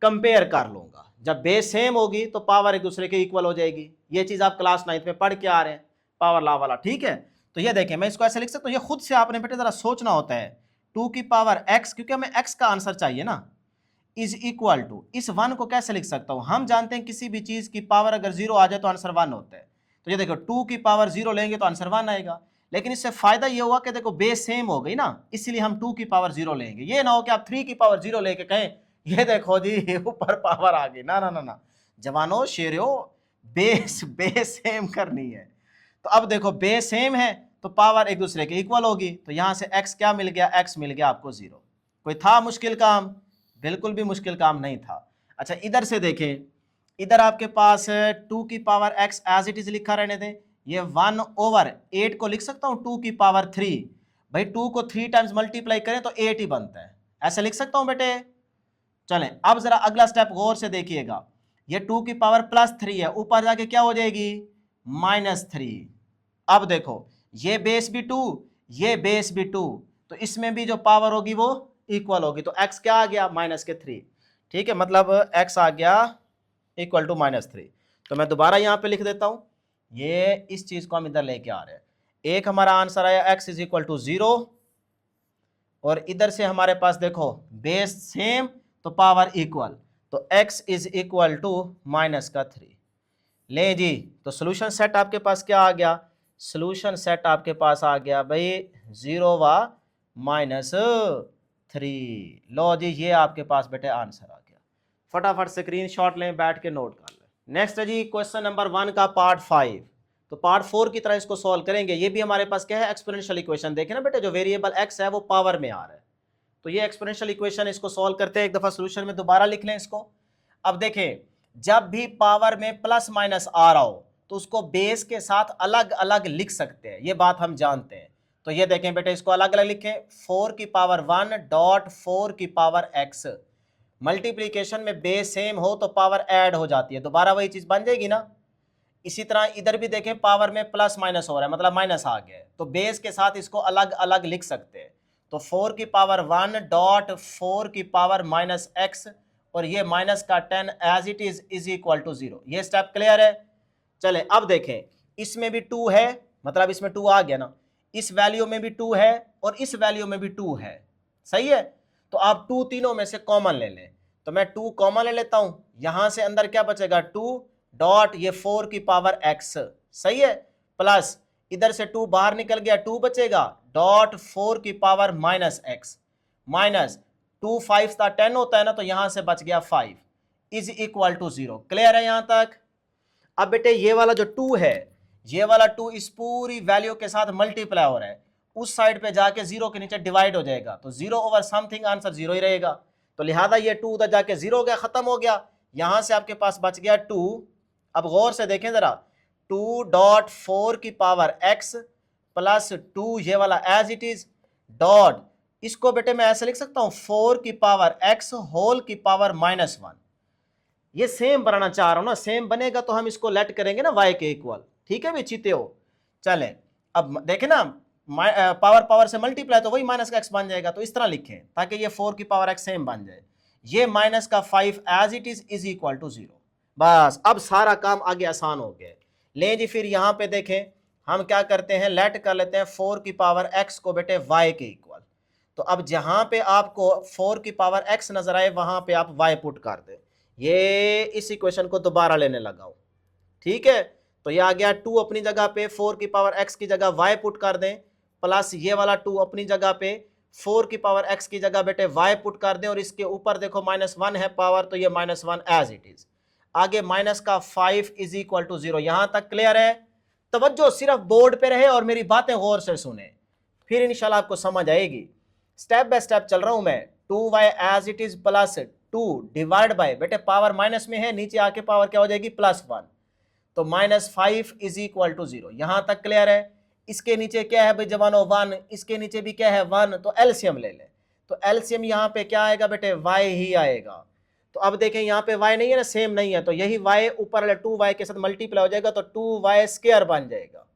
कंपेयर कर लूंगा, जब बेस सेम होगी तो पावर एक दूसरे के इक्वल हो जाएगी। ये चीज आप क्लास 9th में पढ़ के आ रहे हैं, पावर लॉ वाला। ठीक है, तो ये देखें मैं इसको ऐसे लिख सकता हूँ, ये खुद से आपने बेटे जरा सोचना होता है, 2 की पावर x, क्योंकि हमें x का आंसर चाहिए ना, इज इक्वल टू, इस 1 को कैसे लिख सकता हूँ, हम जानते हैं किसी भी चीज की पावर अगर 0 आ जाए तो आंसर 1 होता है, तो ये देखो 2 की पावर 0 लेंगे तो आंसर 1 आएगा। लेकिन इससे फायदा ये हुआ कि देखो बेस सेम हो गई ना, इसलिए हम 2 की पावर 0 लेंगे। ये ना हो कि आप 3 की पावर 0 लेके कहें ये देखो जी ऊपर पावर आ गई, ना ना ना ना जवानों शेरों, बेस सेम करनी है। तो अब देखो बेस सेम है तो पावर एक दूसरे के इक्वल होगी, तो यहां से x क्या मिल गया, x मिल गया आपको 0। कोई था मुश्किल काम, बिल्कुल भी मुश्किल काम नहीं था। अच्छा इधर से देखें, इधर आपके पास 2 की power x as it is लिखा रहने दें, ये 1/8 को लिख सकता हूँ 2 की पावर 3, भाई 2 को 3 टाइम्स मल्टीप्लाई करें तो 8 ही बनता है, ऐसे लिख सकता हूँ बेटे। चलें अब जरा अगला स्टेप गौर से देखिएगा, ये 2 की पावर +3 है, ऊपर जाके क्या हो जाएगी, -3। अब देखो ये बेस भी 2, ये बेस भी 2, तो इसमें भी जो पावर होगी वो इक्वल होगी, तो x क्या आ गया, -3। ठीक है, मतलब x आ गया इक्वल टू -3। तो मैं दोबारा यहाँ पे लिख देता हूँ, ये इस चीज को हम इधर लेके आ रहे हैं, एक हमारा आंसर आया x इज इक्वल टू 0, और इधर से हमारे पास देखो बेस सेम तो पावर इक्वल, तो x इज इक्वल टू -3। ले जी, तो सोल्यूशन सेट आपके पास क्या आ गया, सोल्यूशन सेट आपके पास आ गया भाई 0 व -3। लो जी, ये आपके पास बेटे आंसर आ गया। फटाफट स्क्रीनशॉट लें, बैठ के नोट कर लें। नेक्स्ट है जी क्वेश्चन नंबर 1 का पार्ट 5। तो पार्ट 4 की तरह इसको सॉल्व करेंगे। ये भी हमारे पास क्या है, एक्सपोनेंशियल इक्वेशन। देखें ना बेटे, जो वेरिएबल x है वो पावर में आ रहा है, तो ये एक्सपोनेंशियल इक्वेशन, इसको सॉल्व करते हैं। एक दफा सोल्यूशन में दोबारा लिख लें इसको। अब देखें, जब भी पावर में प्लस माइनस आ रहा हो तो उसको बेस के साथ अलग अलग लिख सकते हैं, ये बात हम जानते हैं। तो ये देखें बेटे, इसको अलग अलग लिखें, 4 की पावर 1 डॉट 4 की पावर x। मल्टीप्लीकेशन में बेस सेम हो तो पावर ऐड हो जाती है, दोबारा वही चीज बन जाएगी ना। इसी तरह इधर भी देखें, पावर में प्लस माइनस हो रहा है, मतलब माइनस आ गया है, तो बेस के साथ इसको अलग अलग लिख सकते हैं। तो 4 की पावर 1 डॉट 4 की पावर -x, और ये माइनस का 10 as it is equal to 0। ये स्टेप क्लियर है। चले अब देखें, इसमें भी 2 है, मतलब इसमें 2 आ गया ना, इस वैल्यू में भी 2 है और इस वैल्यू में भी 2 है, सही है। तो आप 2 तीनों में से कॉमन ले लें, तो मैं 2 कॉमन ले लेता हूं, यहां से अंदर क्या बचेगा 2 डॉट ये 4 की पावर x, सही है, प्लस इधर से 2 बाहर निकल गया, 2 बचेगा डॉट 4 की पावर -x, माइनस 2 5 का 10 होता है ना, तो यहां से बच गया 5 इज इक्वल टू 0। क्लियर है यहां तक। अब बेटे ये वाला जो 2 है, ये वाला 2 इस पूरी वैल्यू के साथ मल्टीप्लाई हो रहा है, उस साइड पे जाके 0 के नीचे डिवाइड हो जाएगा, तो 0 ओवर समथिंग आंसर 0 ही रहेगा। तो लिहाजा ये 2 उधर जाके 0 हो गया, खत्म हो गया, यहां से आपके पास बच गया 2। अब गौर से देखें जरा, 2 डॉट 4 की पावर x प्लस 2 ये वाला एज इट इज डॉट, इसको बेटे मैं ऐसे लिख सकता हूं 4 की पावर x होल की पावर -1। ये सेम बनाना चाह रहा हूं ना, सेम बनेगा तो हम इसको लेट करेंगे ना y के इक्वल, ठीक है भी चीते हो। चले अब देखें ना, पावर पावर से मल्टीप्लाई तो वही माइनस का x बन जाएगा, तो इस तरह लिखें ताकि ये 4 की पावर x सेम बन जाए। ये माइनस का 5 as it is equal to 0। बस अब सारा काम आगे आसान हो गया। ले जी, फिर यहां पे देखें, हम क्या करते हैं, लेट कर लेते हैं 4 की पावर x को बेटे y के इक्वल। तो अब जहां पे आपको 4 की पावर x नजर आए वहां पे आप y पुट कर दें। ये इस इक्वेशन को दोबारा लेने लगाओ, ठीक है। तो ये आ गया 2 अपनी जगह पे, 4 की पावर x की जगह y पुट कर दें, प्लस ये वाला 2 अपनी जगह पे, 4 की पावर x की जगह बेटे y पुट कर दें, और इसके ऊपर देखो -1 है पावर, तो ये -1 एज इट इज। आगे माइनस का 5 इज इक्वल टू 0। यहां तक क्लियर है। तवज्जो सिर्फ बोर्ड पे रहे और मेरी बातें गौर से सुने, फिर इंशाल्लाह आपको समझ आएगी। स्टेप बाय स्टेप चल रहा हूं मैं। 2y as it is plus 2 divide by, बेटे पावर माइनस में है, नीचे आके पावर क्या हो जाएगी +1, तो -5 इज इक्वल टू 0। यहां तक क्लियर है। इसके नीचे क्या है भाई जवानों 1, इसके नीचे भी क्या है 1, तो एलसीएम ले लें। तो एलसीएम यहाँ पे क्या आएगा बेटे y ही आएगा। तो अब देखें यहाँ पे y नहीं है ना, सेम नहीं है, तो यही y ऊपर वाले 2y के साथ मल्टीप्लाई हो जाएगा, तो 2y स्क्वायर बन जाएगा,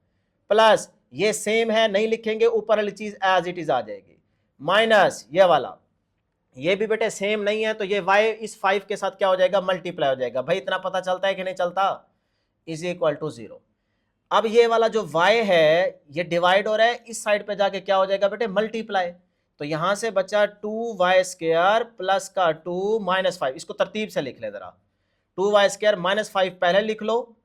प्लस ये सेम है नहीं लिखेंगे, ऊपर वाली चीज एज इट इज आ जाएगी, माइनस ये वाला, ये भी बेटे सेम नहीं है, तो ये y इस 5 के साथ क्या हो जाएगा मल्टीप्लाई हो जाएगा। भाई इतना पता चलता है कि नहीं चलता, इज इक्वल टू 0। अब ये वाला जो y है ये डिवाइड हो रहा है, इस साइड पे जाके क्या हो जाएगा बेटे मल्टीप्लाई, तो यहां से बचा 2y स्क्वायर प्लस का 2 -5। इसको तरतीब से लिख ले जरा, 2y स्क्वायर -5 पहले लिख लो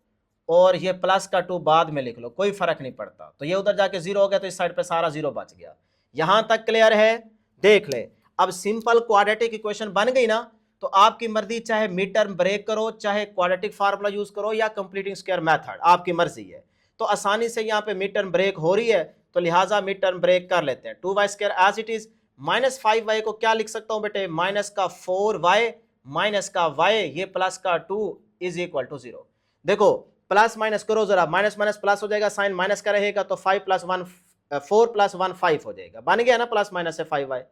और ये प्लस का 2 बाद में लिख लो, कोई फर्क नहीं पड़ता। तो ये उधर जाके 0 हो गया, तो इस साइड पे सारा 0 बच गया। यहां तक क्लियर है। देख ले, अब सिंपल क्वाड्रेटिक इक्वेशन बन गई ना, तो आपकी मर्जी, चाहे मिड टर्म ब्रेक करो, चाहे क्वाड्रेटिक फार्मूला यूज करो, या कंप्लीटिंग स्क्वायर मेथड, आपकी मर्जी है। तो आसानी से यहाँ पे मिड टर्म ब्रेक हो रही है, तो लिहाजा मिड टर्म ब्रेक कर लेते हैं। 2y square as it is, -5y को क्या लिख सकता हूं बेटे, माइनस का 4y माइनस का y, ये प्लस का 2 इज इक्वल टू 0। देखो प्लस माइनस करो जरा, माइनस माइनस प्लस हो जाएगा, साइन माइनस का रहेगा, तो 5 + 1 4 + 1 5 हो जाएगा, बन गया ना प्लस माइनस से 5y।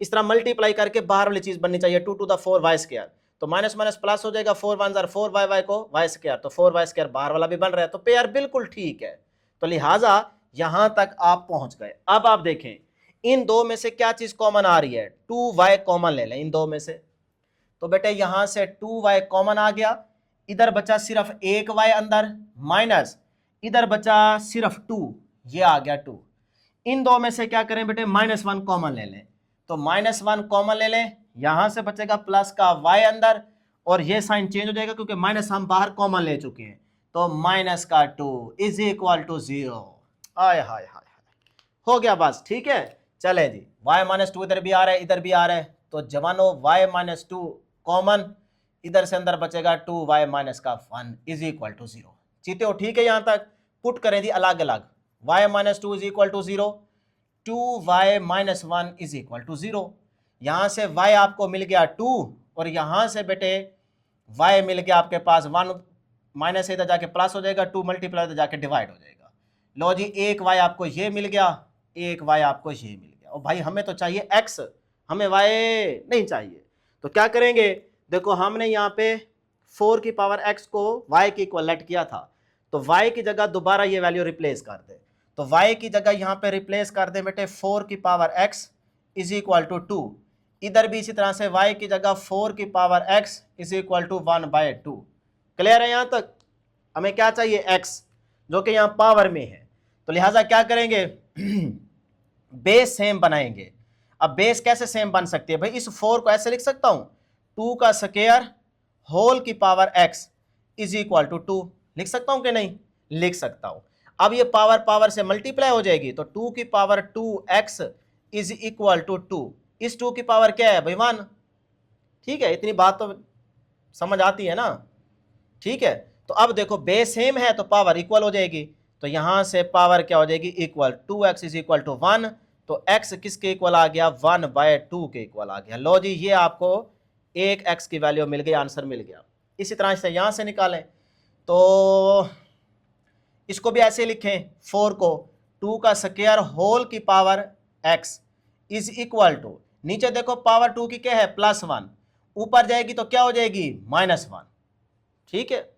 इस तरह मल्टीप्लाई करके बाहर वाली चीज बननी चाहिए 2 to the 4y स्क्वायर, तो माइनस माइनस प्लस हो जाएगा, 4 1 4y को y स्क्वायर, तो 4y स्क्वायर बाहर वाला भी बन रहा है, तो पेयर बिल्कुल ठीक है। तो लिहाजा यहां तक आप पहुंच गए। अब आप देखें इन दो में से क्या चीज कॉमन आ रही है, 2y कॉमन ले लें इन दो में से। तो बेटे यहां से 2y कॉमन आ गया, इधर बचा सिर्फ एक y अंदर, माइनस इधर बचा सिर्फ 2, ये आ गया 2। इन दो में से क्या करें बेटे, -1 कॉमन ले लें, तो -1 कॉमन ले लें, यहां से बचेगा प्लस का y अंदर, और ये साइन चेंज हो जाएगा क्योंकि माइनस हम बाहर कॉमन ले चुके हैं, तो माइनस का 2 इज इक्वल टू 0। आय हाय हाय, हो गया बस, ठीक है। चले जी, y-2 इधर भी आ रहा है, इधर भी आ रहा है, तो जवानों y-2 कॉमन, इधर से अंदर बचेगा 2y-1 इज इक्वल टू 0। चीते हो, ठीक है। यहां तक पुट करें जी अलग अलग, y-2 is equal to 0, 2y-1 is equal to 0। यहां से y आपको मिल गया 2, और यहां से बेटे y मिल गया आपके पास 1, माइनस इधर जाके प्लस हो जाएगा, 2 मल्टीप्लाई इधर जाके डिवाइड हो जाएगा। लो जी, एक y आपको ये मिल गया, एक y आपको ये मिल गया, और भाई हमें तो चाहिए x, हमें y नहीं चाहिए। तो क्या करेंगे, देखो हमने यहाँ पे 4 की पावर x को y की इक्वल लेट किया था, तो y की जगह दोबारा ये वैल्यू रिप्लेस कर दे, तो y की जगह यहाँ पे रिप्लेस कर दे बेटे 4 की power x is equal to 2। इधर भी इसी तरह से y की जगह 4 की power x is equal to 1/2। Clear है? यहाँ तक हमें क्या चाहिए, x, जो कि यहाँ पावर में है, तो लिहाजा क्या करेंगे बेस सेम बनाएंगे। अब बेस कैसे सेम बन सकती है भाई, इस 4 को ऐसे लिख सकता हूं, 2 का स्क्वायर होल की power x is equal to 2, लिख सकता हूं कि नहीं, लिख सकता हूं। अब ये पावर पावर से मल्टीप्लाई हो जाएगी, तो 2 की power 2x is equal to 2, इस 2 की पावर क्या है भाई 1, ठीक है। इतनी बात तो समझ आती है ना, ठीक है। तो अब देखो बेस सेम है तो पावर इक्वल हो जाएगी, तो यहां से पावर क्या हो जाएगी, equal, 2x is equal to 1, तो x किसके इक्वल आ गया, 1/2 के इक्वल आ गया। लो जी, ये आपको एक x की वैल्यू मिल गई, आंसर मिल गया। इसी तरह से यहां से निकालें, तो इसको भी ऐसे लिखें, 4 को 2 का स्क्वायर होल की power x is equal to, नीचे देखो पावर 2 की क्या है, +1, ऊपर जाएगी तो क्या हो जाएगी, -1, ठीक है।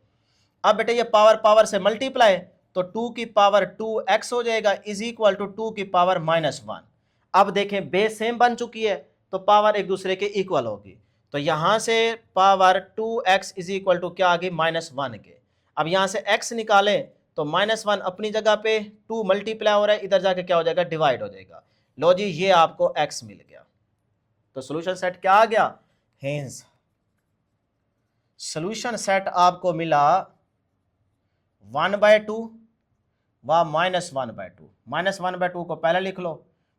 अब बेटे ये पावर पावर से मल्टीप्लाई, तो 2 की पावर 2x हो जाएगा इज इक्वल टू 2 की पावर -1। अब देखें बेस सेम बन चुकी है, तो पावर एक दूसरे के इक्वल होगी, तो यहां से power 2x is equal to क्या आ गई, -1 के। अब यहां से x निकालें, तो -1 अपनी जगह पे, 2 मल्टीप्लाई हो रहा है, इधर जाके क्या हो जाएगा, डिवाइड हो जाएगा। लो जी, ये आपको x मिल गया। तो सोल्यूशन सेट क्या आ गया, हेंस सोल्यूशन सेट आपको मिला 1/2 व -1/2। -1/2 को पहले लिख लो,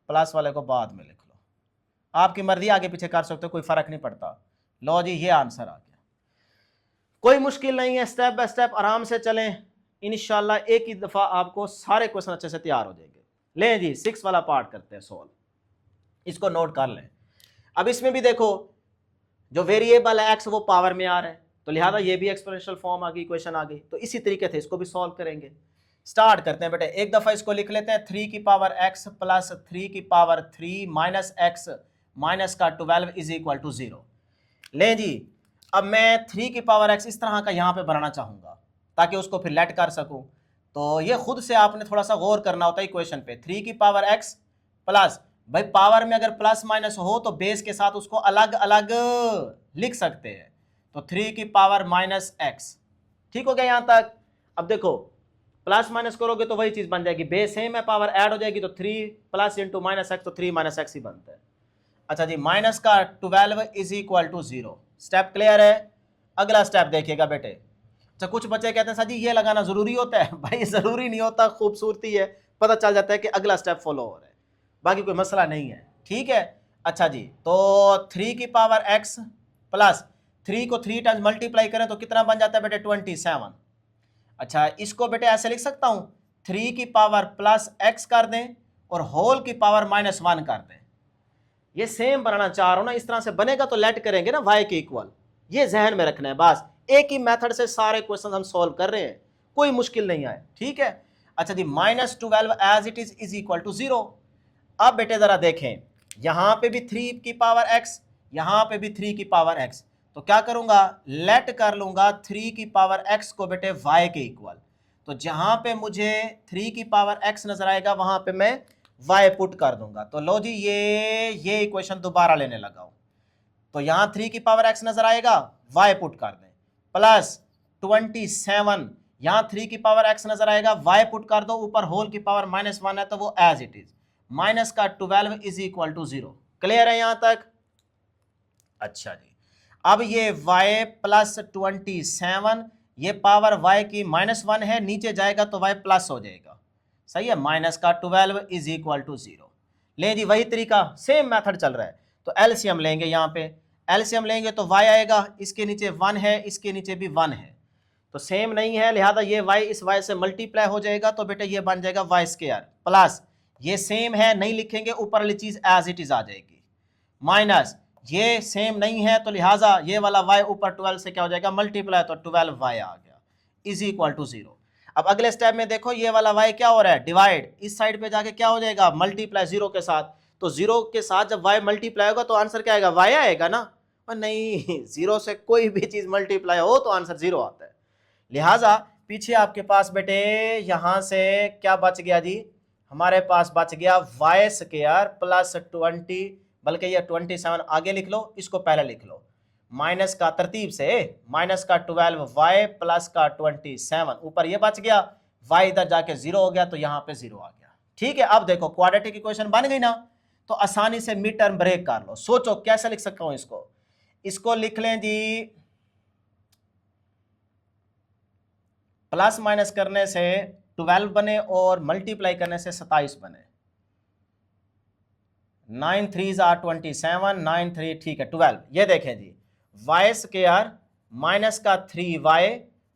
प्लस वाले को बाद में लिख लो, आपकी मर्जी, आगे पीछे कर सकते हो, कोई फर्क नहीं पड़ता। लो जी, ये आंसर आ गया, कोई मुश्किल नहीं है, स्टेप बाय स्टेप आराम से चलें, इंशाल्लाह एक ही दफा आपको सारे क्वेश्चन अच्छे से तैयार हो जाएंगे। लें जी, 6 वाला पार्ट करते हैं सॉल्व, इसको नोट कर लें। अब इसमें भी देखो, जो वेरिएबल है x वो पावर में आ रहा है, तो लिहाजा ये भी एक्सपोनेंशियल फॉर्म आ गई, इक्वेशन आ गई, तो इसी तरीके से इसको भी सॉल्व करेंगे। स्टार्ट करते हैं बेटे, एक दफा इसको लिख लेते हैं, 3 की पावर x प्लस 3 की पावर 3 माइनस x माइनस का 12 इज इक्वल टू 0। ले जी, अब मैं 3 की पावर x इस तरह का यहाँ पे बनाना चाहूंगा ताकि उसको फिर लेट कर सकूं, तो ये खुद से आपने थोड़ा सा गौर करना होता है इक्वेशन पे। 3 की पावर x प्लस, भाई पावर में अगर प्लस माइनस हो तो बेस के साथ उसको अलग अलग लिख सकते हैं, तो 3 की पावर -x, ठीक हो गया यहाँ तक। अब देखो प्लस माइनस करोगे तो वही चीज बन जाएगी, बेस सेम है, पावर ऐड हो जाएगी, तो 3 प्लस इंटू -x, तो 3 -x ही बनता है। अच्छा जी, माइनस का 12 is equal to 0। Step clear है? अगला स्टेप देखिएगा बेटे। अच्छा, कुछ बच्चे कहते हैं सर जी ये लगाना जरूरी होता है, भाई जरूरी नहीं होता, खूबसूरती है, पता चल जाता है कि अगला स्टेप फॉलो हो रहा है, बाकी कोई मसला नहीं है, ठीक है। अच्छा जी, तो 3 की पावर x प्लस 3 को 3 टाइम्स मल्टीप्लाई करें तो कितना बन जाता है बेटे, 27। अच्छा, इसको बेटे ऐसे लिख सकता हूं, 3 की पावर प्लस x कर दें और होल की पावर -1 कर दें। ये सेम बनाना चाह रहा हूं ना, इस तरह से बनेगा तो लेट करेंगे ना y के इक्वल, ये जहन में रखना है बस। एक ही मेथड से सारे क्वेश्चन हम सॉल्व कर रहे हैं, कोई मुश्किल नहीं आए, ठीक है। अच्छा जी, -12 as it is equal to 0। अब बेटे जरा देखें, यहां पे भी 3 की पावर x, यहां पे भी 3 की पावर x, तो क्या करूंगा, लेट कर लूंगा 3 की पावर x को बेटे y के इक्वल, तो जहां पे मुझे 3 की पावर x नजर आएगा वहां पे मैं y पुट कर दूंगा। तो लो जी, ये इक्वेशन दोबारा लेने लगा हूं, तो यहां 3 की पावर x नजर आएगा, y पुट कर दें, प्लस 27 यहाँ 3 की पावर x नजर आएगा, y पुट कर दो, ऊपर होल की पावर -1 है तो वो एज इट इज, माइनस का 12 इज इक्वल टू 0। क्लियर है यहाँ तक? अच्छा जी, अब ये y प्लस 27, ये पावर y की -1 है, नीचे जाएगा तो y प्लस हो जाएगा, सही है, माइनस का 12 इज इक्वल टू 0। ले जी, वही तरीका, सेम मेथड चल रहा है। तो एलसीएम लेंगे, यहाँ पे एलसीएम लेंगे तो y आएगा, इसके नीचे 1 है, इसके नीचे भी 1 है, तो सेम नहीं है, लिहाजा ये y इस y से मल्टीप्लाई हो जाएगा, तो बेटा ये बन जाएगा y स्क्वायर प्लस, ये सेम है नहीं लिखेंगे, ऊपर वाली चीज एज इट इज आ जाएगी, माइनस ये सेम नहीं है तो लिहाजा ये वाला y ऊपर 12 से क्या हो जाएगा मल्टीप्लाई, तो 12y आ गया इज इक्वल टू 0। अब अगले स्टेप में देखो, ये वाला y क्या हो रहा है डिवाइड, इस साइड पे जाके क्या हो जाएगा मल्टीप्लाई 0 के साथ, तो 0 के साथ जब y मल्टीप्लाई होगा तो आंसर क्या आएगा y आएगा ना, और नहीं 0 से कोई भी चीज मल्टीप्लाई हो तो आंसर 0 आता है। लिहाजा पीछे आपके पास बेटे यहां से क्या बच गया जी, हमारे पास बच गया y स्क्वायर प्लस 20, बल्कि ये 27 आगे लिख लो, इसको पहले लिख लो, माइनस का तरतीब से माइनस का 12y प्लस का 27, ऊपर ये बच गया, y इधर जाके 0 हो गया तो यहाँ पे 0 आ गया। ठीक है, अब देखो क्वाड्रेटिक इक्वेशन बन गई ना, तो आसानी से मिड टर्म ब्रेक कर लो। सोचो कैसे लिख सकता हूं इसको, इसको लिख लें जी, प्लस माइनस करने से 12 बने और मल्टीप्लाई करने से 27 बने, 9 3 27, 9 3 ठीक है 12। ये देखें जी, y स्क्वायर माइनस का 3y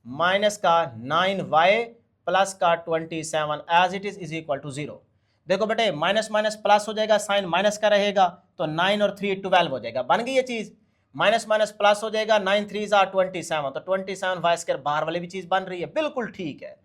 माइनस का 9y प्लस का 27 as it is equal to 0। देखो बेटे माइनस माइनस प्लस हो जाएगा, साइन माइनस का रहेगा, तो 9 और 3 12 हो जाएगा, बन गई ये चीज, माइनस माइनस प्लस हो जाएगा, 9 3 27, तो 27 y स्क्वायर बाहर वाली भी चीज बन रही है, बिल्कुल ठीक है।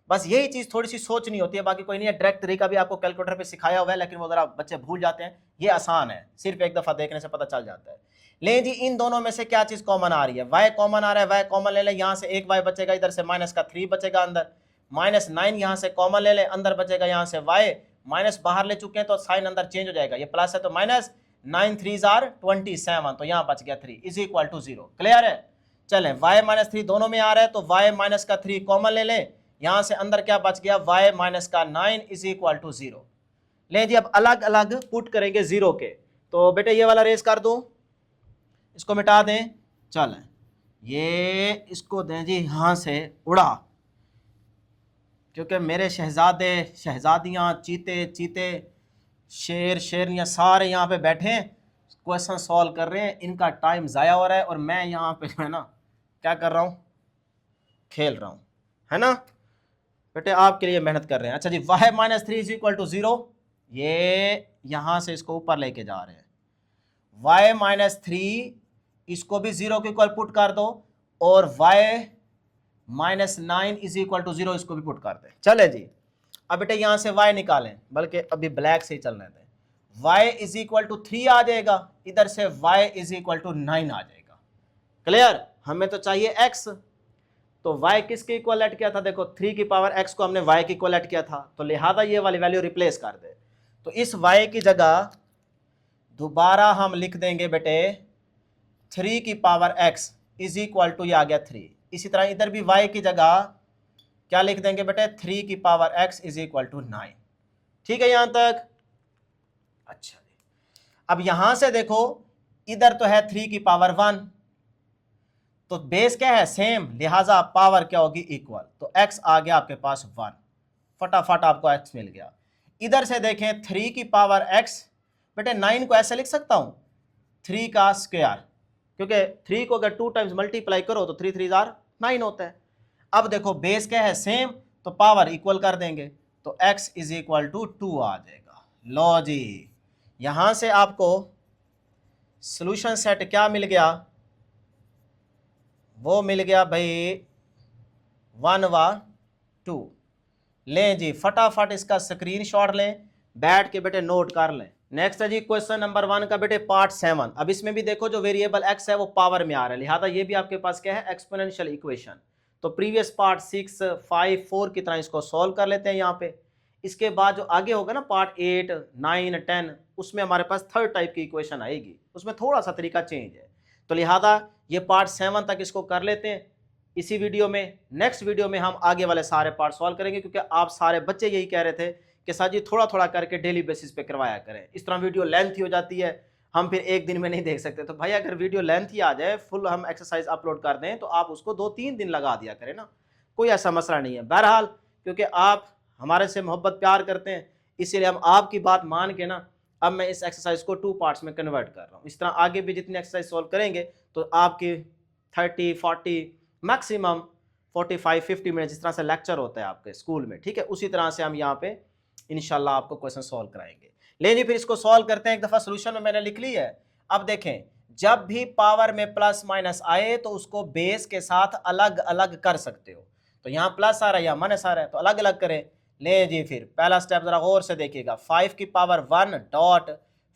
बस यही चीज थोड़ी सी सोचनी होती है, बाकी कोई नहीं है, डायरेक्ट तरीका भी आपको कैलकुलेटर पे सिखाया हुआ है, लेकिन वो जरा बच्चे भूल जाते हैं, ये आसान है, सिर्फ एक दफा देखने से पता चल जाता है। ले जी, इन दोनों में से क्या चीज कॉमन आ रही है, y कॉमन आ रहा है, y कॉमन ले ले, यहाँ से एक y बचेगा, इधर से माइनस का 3 बचेगा अंदर, -9 यहाँ से कॉमन ले ले, अंदर बचेगा यहाँ से y, माइनस बाहर ले चुके हैं तो साइन अंदर चेंज हो जाएगा, ये प्लस है तो माइनस, 9 3 27, तो यहाँ बच गया 3 इज इक्वल टू 0। क्लियर है? चलें, y -3 दोनों में आ रहा है तो y माइनस का 3 कॉमन ले लें, यहाँ से अंदर क्या बच गया y माइनस का 9 इज इक्वल टू 0। ले जी, अब अलग अलग पुट करेंगे 0 के, तो बेटे ये वाला रेस कर दूं, इसको मिटा दें, चलें ये इसको दें जी यहाँ से उड़ा, क्योंकि मेरे शहजादे शहजादियाँ चीते चीते शेर शेरनियाँ सारे यहाँ पे बैठे हैं, क्वेश्चन सॉल्व कर रहे हैं, इनका टाइम ज़ाया हो रहा है और मैं यहाँ पे जो है ना क्या कर रहा हूँ, खेल रहा हूँ, है ना बेटे, आपके लिए मेहनत कर रहे हैं। अच्छा जी, y -3 इज इक्वल टू 0, ये यहाँ से इसको ऊपर लेके जा रहे हैं, y -3 इसको भी 0 के इक्वल पुट कर दो, और y -9 इज इक्वल टू 0 इसको भी पुट कर दे। चले जी, अब बेटे यहाँ से y निकालें, बल्कि अभी ब्लैक से ही चलने दें, y इज इक्वल टू 3 आ जाएगा, इधर से y इज इक्वल टू 9 आ जाएगा। क्लियर? हमें तो चाहिए x, तो y किसके इक्वल ऐड किया था, देखो 3 की पावर x को हमने y के इक्वल ऐड किया था, तो लिहाजा ये वाली वैल्यू रिप्लेस कर दे, तो इस y की जगह दोबारा हम लिख देंगे बेटे 3 की power x is equal to, ये आ गया 3। इसी तरह इधर भी y की जगह क्या लिख देंगे बेटे, 3 की power x is equal to 9। ठीक है यहां तक? अच्छा जी, अब यहां से देखो इधर तो है 3 की पावर 1, तो बेस क्या है सेम, लिहाजा पावर क्या होगी इक्वल, तो x आ गया आपके पास 1, फटाफट आपको x मिल गया। इधर से देखें 3 की पावर x, बेटे 9 को ऐसे लिख सकता हूं 3 का स्क्वायर, क्योंकि 3 को अगर 2 टाइम्स मल्टीप्लाई करो तो 3 3 9 होता है। अब देखो बेस क्या है सेम, तो पावर इक्वल कर देंगे, तो x इज इक्वल टू 2 आ जाएगा। लो जी, यहां से आपको सॉल्यूशन सेट क्या मिल गया, वो मिल गया भाई 1 व 2। लें जी, फटाफट इसका स्क्रीनशॉट लें, बैठ के बेटे नोट कर लें। नेक्स्ट है जी क्वेश्चन नंबर 1 का बेटे पार्ट 7। अब इसमें भी देखो जो वेरिएबल x है वो पावर में आ रहा है, लिहाजा ये भी आपके पास क्या है एक्सपोनेंशियल इक्वेशन। तो प्रीवियस पार्ट 6, 5, 4 की तरह इसको सॉल्व कर लेते हैं यहाँ पे। इसके बाद जो आगे होगा ना पार्ट 8, 9, 10, उसमें हमारे पास थर्ड टाइप की इक्वेशन आएगी, उसमें थोड़ा सा तरीका चेंज है, तो लिहाजा ये पार्ट 7 तक इसको कर लेते हैं। इसी वीडियो में। नेक्स्ट वीडियो में हम आगे वाले सारे पार्ट सॉल्व करेंगे, क्योंकि आप सारे बच्चे यही कह रहे थे कि सर जी थोड़ा थोड़ा करके डेली बेसिस पे करवाया करें, इस तरह वीडियो लेंथी हो जाती है, हम फिर एक दिन में नहीं देख सकते। तो भाई अगर वीडियो लेंथी आ जाए, फुल हम एक्सरसाइज अपलोड कर दें, तो आप उसको 2-3 दिन लगा दिया करें ना, कोई ऐसा मसला नहीं है। बहरहाल क्योंकि आप हमारे से मोहब्बत प्यार करते हैं, इसीलिए हम आपकी बात मान के ना अब मैं इस एक्सरसाइज को 2 पार्ट्स में कन्वर्ट कर रहा हूँ। इस तरह आगे भी जितनी एक्सरसाइज सॉल्व करेंगे तो आपकी 30-40 मैक्सिमम 45-50 मिनट जिस तरह से लेक्चर होता है आपके स्कूल में, ठीक है, उसी तरह से हम यहाँ पे इंशाल्लाह आपको क्वेश्चन सॉल्व कराएंगे। लेकिन फिर इसको सॉल्व करते हैं। एक दफ़ा सोल्यूशन में मैंने लिख ली है। अब देखें, जब भी पावर में प्लस माइनस आए तो उसको बेस के साथ अलग अलग कर सकते हो। तो यहाँ प्लस आ रहा है, यहाँ माइनस आ रहा है, तो अलग अलग करें। ले जी, फिर पहला स्टेप जरा गौर से देखिएगा, 5 की पावर 1 डॉट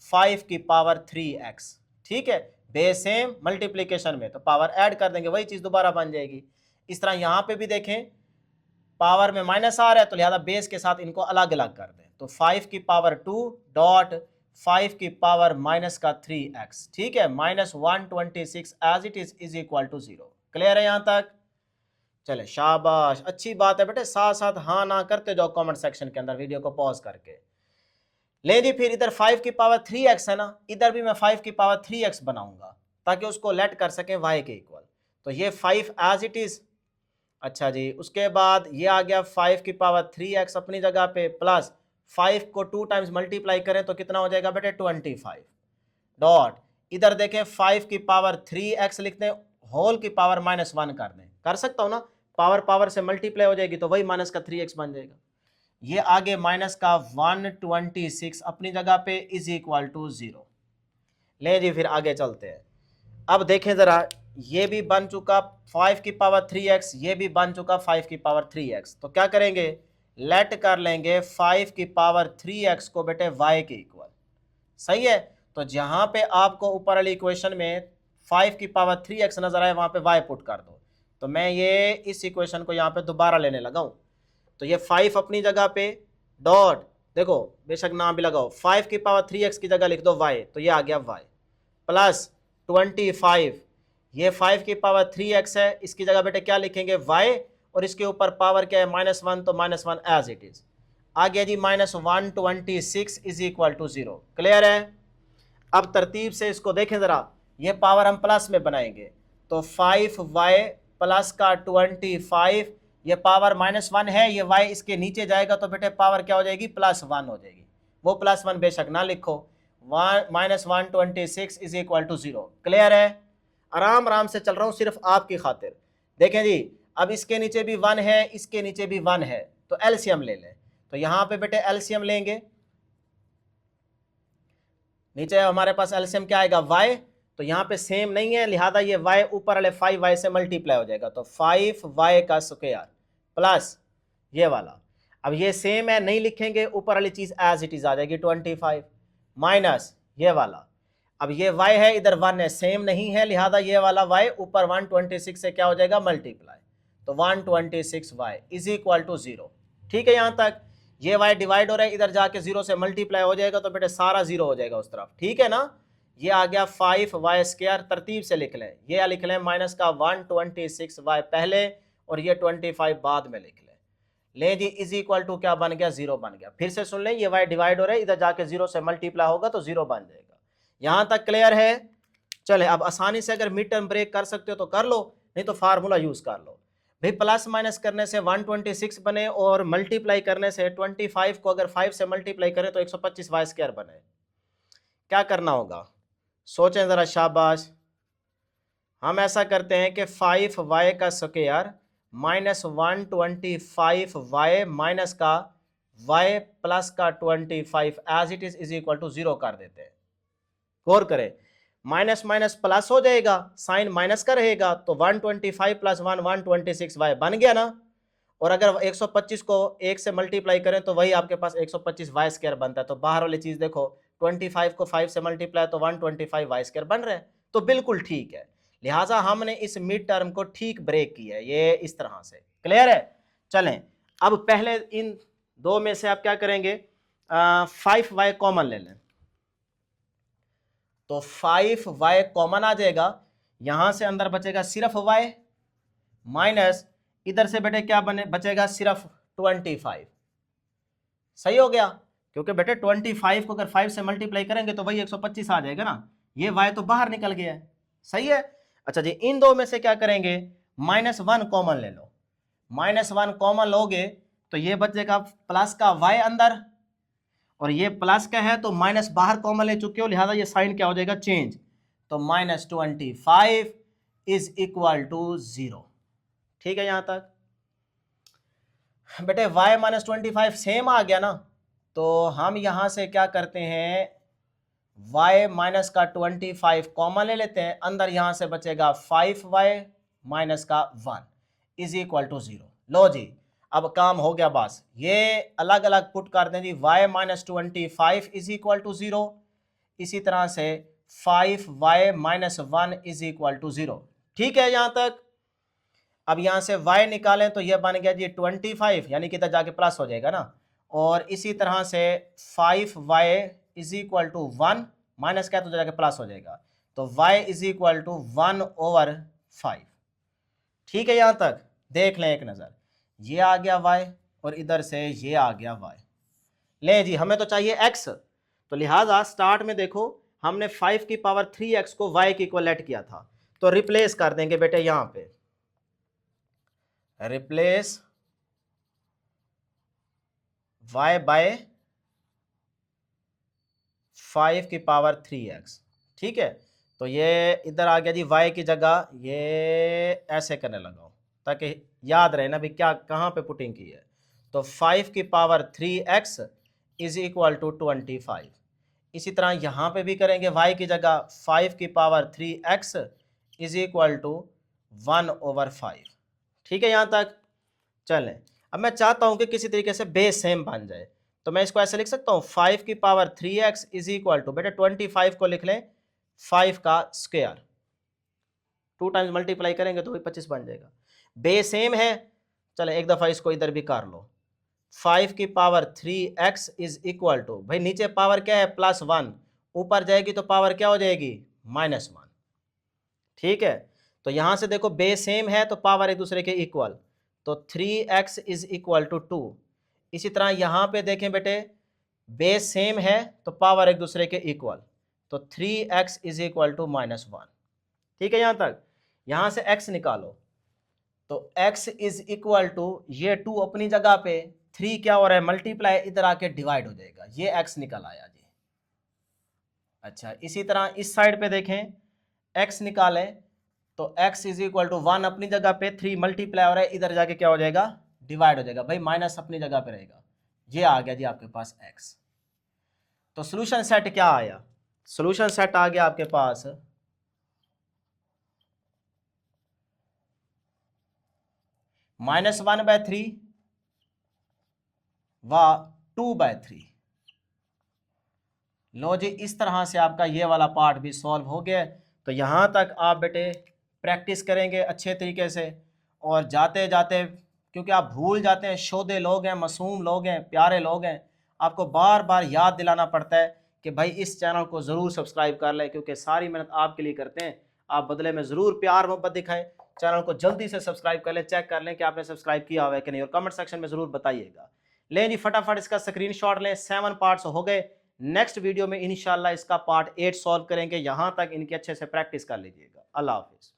5 की पावर 3x, ठीक है, बेस सेम मल्टीप्लीकेशन में, तो पावर ऐड कर देंगे, वही चीज़ दोबारा बन जाएगी। इस तरह यहाँ पे भी देखें, पावर में माइनस आ रहा है तो लिहाजा बेस के साथ इनको अलग अलग कर दें, तो 5 की पावर 2 डॉट 5 की पावर माइनस का 3x, ठीक है, -126 as it is equal to 0। Clear है यहाँ तक? चले शाबाश, अच्छी बात है बेटे, साथ साथ हाँ ना करते जाओ कमेंट सेक्शन के अंदर वीडियो को पॉज करके। ले जी, फिर इधर 5 की पावर 3x है ना, इधर भी मैं 5 की पावर 3x बनाऊंगा ताकि उसको लेट कर सकें y के इक्वल। तो ये 5 एज इट इज, अच्छा जी, उसके बाद ये आ गया 5 की पावर 3x अपनी जगह पे, प्लस 5 को 2 टाइम्स मल्टीप्लाई करें तो कितना हो जाएगा बेटे 25 डॉट, इधर देखें 5 की पावर 3x लिखते हैं, होल की पावर -1 कर दें, कर सकता हूँ ना, पावर पावर से मल्टीप्लाई हो जाएगी तो वही माइनस का 3x बन जाएगा। ये आगे माइनस का 126 अपनी जगह पे इज इक्वल टू 0। ले जी, फिर आगे चलते हैं। अब देखें ज़रा, ये भी बन चुका 5 की पावर 3x, ये भी बन चुका 5 की पावर 3x, तो क्या करेंगे, लेट कर लेंगे 5 की पावर 3x को बेटे y के इक्वल। सही है, तो जहाँ पे आपको ऊपर वाली इक्वेशन में 5 की पावर 3x नजर आए वहाँ पे y पुट कर दो। तो मैं ये इस इक्वेशन को यहाँ पे दोबारा लेने लगा हूँ, तो ये 5 अपनी जगह पे डॉट, देखो बेशक नाम भी लगाओ, 5 की पावर 3x की जगह लिख दो y, तो ये आ गया y, प्लस 25, ये 5 की पावर 3x है, इसकी जगह बेटे क्या लिखेंगे y, और इसके ऊपर पावर क्या है -1, तो -1 एज इट इज आ गया जी, -126 इज इक्वल टू 0। क्लियर है? अब तरतीब से इसको देखें ज़रा, ये पावर हम प्लस में बनाएंगे, तो 5y प्लस का 25, ये पावर -1 है, ये y इसके नीचे जाएगा तो बेटे पावर क्या हो जाएगी, +1 हो जाएगी। वो +1 बेशक ना लिखो, -126 इज इक्वल टू 0। क्लियर है? आराम आराम से चल रहा हूँ सिर्फ आपकी खातिर। देखें जी, अब इसके नीचे भी 1 है, इसके नीचे भी 1 है, तो एलसीएम ले लें। तो यहाँ पे बेटे एलसीएम लेंगे, नीचे हमारे पास एलसीएम क्या आएगा y, तो यहाँ पे सेम नहीं है, लिहाजा ये y ऊपर वाले 5y से मल्टीप्लाई हो जाएगा, तो 5y का स्क्वायर प्लस ये वाला, अब ये सेम है नहीं लिखेंगे, ऊपर वाली चीज एज इट इज आ जाएगी 25 माइनस ये वाला, अब ये y है इधर 1 है, सेम नहीं है, लिहाजा ये वाला y ऊपर 126 से क्या हो जाएगा मल्टीप्लाई, तो 126y इज इक्वल टू 0। ठीक है, यहाँ तक ये y डिवाइड हो रहा है, इधर जाके 0 से मल्टीप्लाई हो जाएगा तो बेटे सारा 0 हो जाएगा उस तरफ। ठीक है ना, ये आ गया 5y स्क्वायर, तरतीब से लिख लें, ये लिख लें माइनस का 126y पहले और ये 25 बाद में लिख लें। ले जी, इज इक्वल टू क्या बन गया, 0 बन गया। फिर से सुन लें, ये y डिवाइड हो रहा है, इधर जाके 0 से मल्टीप्लाई होगा तो 0 बन जाएगा। यहाँ तक क्लियर है? चले, अब आसानी से अगर मिड टर्म ब्रेक कर सकते हो तो कर लो, नहीं तो फार्मूला यूज कर लो। भाई प्लस माइनस करने से 126 बने और मल्टीप्लाई करने से 25 को अगर 5 से मल्टीप्लाई करें तो 125y स्क्वायर बने। क्या करना होगा, सोचें जरा, शाबाश। हम ऐसा करते हैं कि 5y का स्क्वायर -125y माइनस का y प्लस का 25 as it is equal to 0 कर देते हैं। गौर करें, माइनस माइनस प्लस हो जाएगा, साइन माइनस का रहेगा, तो 125 प्लस 1 126y बन गया ना। और अगर 125 को 1 से मल्टीप्लाई करें तो वही आपके पास 125y स्क्वायर बनता है। तो बाहर वाली चीज देखो, 25 को 5 से मल्टीप्लाई तो 125y स्क्वायर बन रहा है, तो बिल्कुल ठीक है। लिहाजा हमने इस मिड टर्म को ठीक ब्रेक किया है, ये इस तरह से। क्लियर है? चलें, अब पहले इन दो में से आप क्या करेंगे, 5y कॉमन ले लें, तो 5y कॉमन आ जाएगा, यहां से अंदर बचेगा सिर्फ y, माइनस इधर से बेटे क्या बने बचेगा सिर्फ 25। सही हो गया, क्योंकि बेटे 25 को अगर 5 से मल्टीप्लाई करेंगे तो वही 125 आ जाएगा ना, ये y तो बाहर निकल गया है। सही है। अच्छा जी, इन दो में से क्या करेंगे, -1 कॉमन ले लो। -1 कॉमन लोगे तो ये बचेगा प्लस का y अंदर, और ये प्लस का है तो माइनस बाहर कॉमन ले चुके हो, लिहाजा ये साइन क्या हो जाएगा, चेंज। तो -25 इज इक्वल टू 0। ठीक है, यहां तक बेटे y -25 सेम आ गया ना, तो हम यहां से क्या करते हैं, y माइनस का 25 कॉमन ले लेते हैं, अंदर यहां से बचेगा 5y माइनस का 1 इज इक्वल टू 0। लो जी, अब काम हो गया बस, ये अलग अलग पुट कर दें जी, y -25 इज इक्वल टू 0, इसी तरह से 5y minus 1 is equal to 0। ठीक है यहां तक। अब यहां से y निकालें तो यह बन गया जी 25, यानी कि इधर जाके प्लस हो जाएगा ना, और इसी तरह से 5y is equal to 1 minus क्या तो जाके प्लस हो जाएगा, तो y इज इक्वल टू 1/5। ठीक है, यहां तक देख लें एक नजर, ये आ गया y और इधर से ये आ गया y। ले जी, हमें तो चाहिए x, तो लिहाजा स्टार्ट में देखो हमने 5 की पावर 3x को y की इक्वलेट किया था, तो रिप्लेस कर देंगे बेटे, यहां पे रिप्लेस y बाय 5 की पावर 3x। ठीक है, तो ये इधर आ गया जी, y की जगह ये ऐसे करने लगा हूं ताकि याद रहे ना भी क्या कहां पे पुटिंग की है। तो 5 की power 3x is equal to 25। इसी तरह यहां पे भी करेंगे, y की जगह 5 की power 3x is equal to 1/5। ठीक है, यहां तक चलें। अब मैं चाहता हूं कि किसी तरीके से बेस सेम बन जाए, तो मैं इसको ऐसे लिख सकता हूं, 5 की power 3x is equal to, बेटे 25 को लिख लें 5 का स्क्वायर, 2 टाइम्स मल्टीप्लाई करेंगे तो 25 बन जाएगा। बेस सेम है, चले एक दफ़ा इसको इधर भी कर लो, 5 की power 3x is equal to, भाई नीचे पावर क्या है +1, ऊपर जाएगी तो पावर क्या हो जाएगी -1। ठीक है, तो यहां से देखो बेस सेम है तो पावर एक दूसरे के इक्वल, तो 3x इज इक्वल टू 2। इसी तरह यहां पे देखें बेटे, बेस सेम है तो पावर एक दूसरे के इक्वल, तो 3x इज इक्वल टू -1। ठीक है, यहां तक। यहां से x निकालो, तो x इज इक्वल टू, ये 2 अपनी जगह पे, 3 क्या हो रहा है मल्टीप्लाई, इधर आके डिवाइड हो जाएगा, ये x निकल आया जी। अच्छा, इसी तरह इस साइड पे देखें, x निकालें तो x इज इक्वल टू 1 अपनी जगह पे, 3 मल्टीप्लाई हो रहा है, इधर जाके क्या हो जाएगा डिवाइड हो जाएगा, भाई माइनस अपनी जगह पे रहेगा। ये आ गया जी आपके पास x। तो सॉल्यूशन सेट क्या आया, सॉल्यूशन सेट आ गया आपके पास -1/3 व 2/3। लो जी, इस तरह से आपका ये वाला पार्ट भी सॉल्व हो गया। तो यहाँ तक आप बेटे प्रैक्टिस करेंगे अच्छे तरीके से, और जाते जाते, क्योंकि आप भूल जाते हैं, शोधे लोग हैं, मासूम लोग हैं, प्यारे लोग हैं, आपको बार बार याद दिलाना पड़ता है कि भाई इस चैनल को ज़रूर सब्सक्राइब कर लें, क्योंकि सारी मेहनत आपके लिए करते हैं, आप बदले में ज़रूर प्यार मोहब्बत दिखाएं। चैनल को जल्दी से सब्सक्राइब कर लें, चेक कर लें कि आपने सब्सक्राइब किया हुआ है कि नहीं, और कमेंट सेक्शन में ज़रूर बताइएगा। लें जी, फटाफट इसका स्क्रीनशॉट लें। 7 पार्ट्स हो गए, नेक्स्ट वीडियो में इंशाल्लाह इसका पार्ट 8 सॉल्व करेंगे। यहाँ तक इनकी अच्छे से प्रैक्टिस कर लीजिएगा। अल्लाह हाफिज़।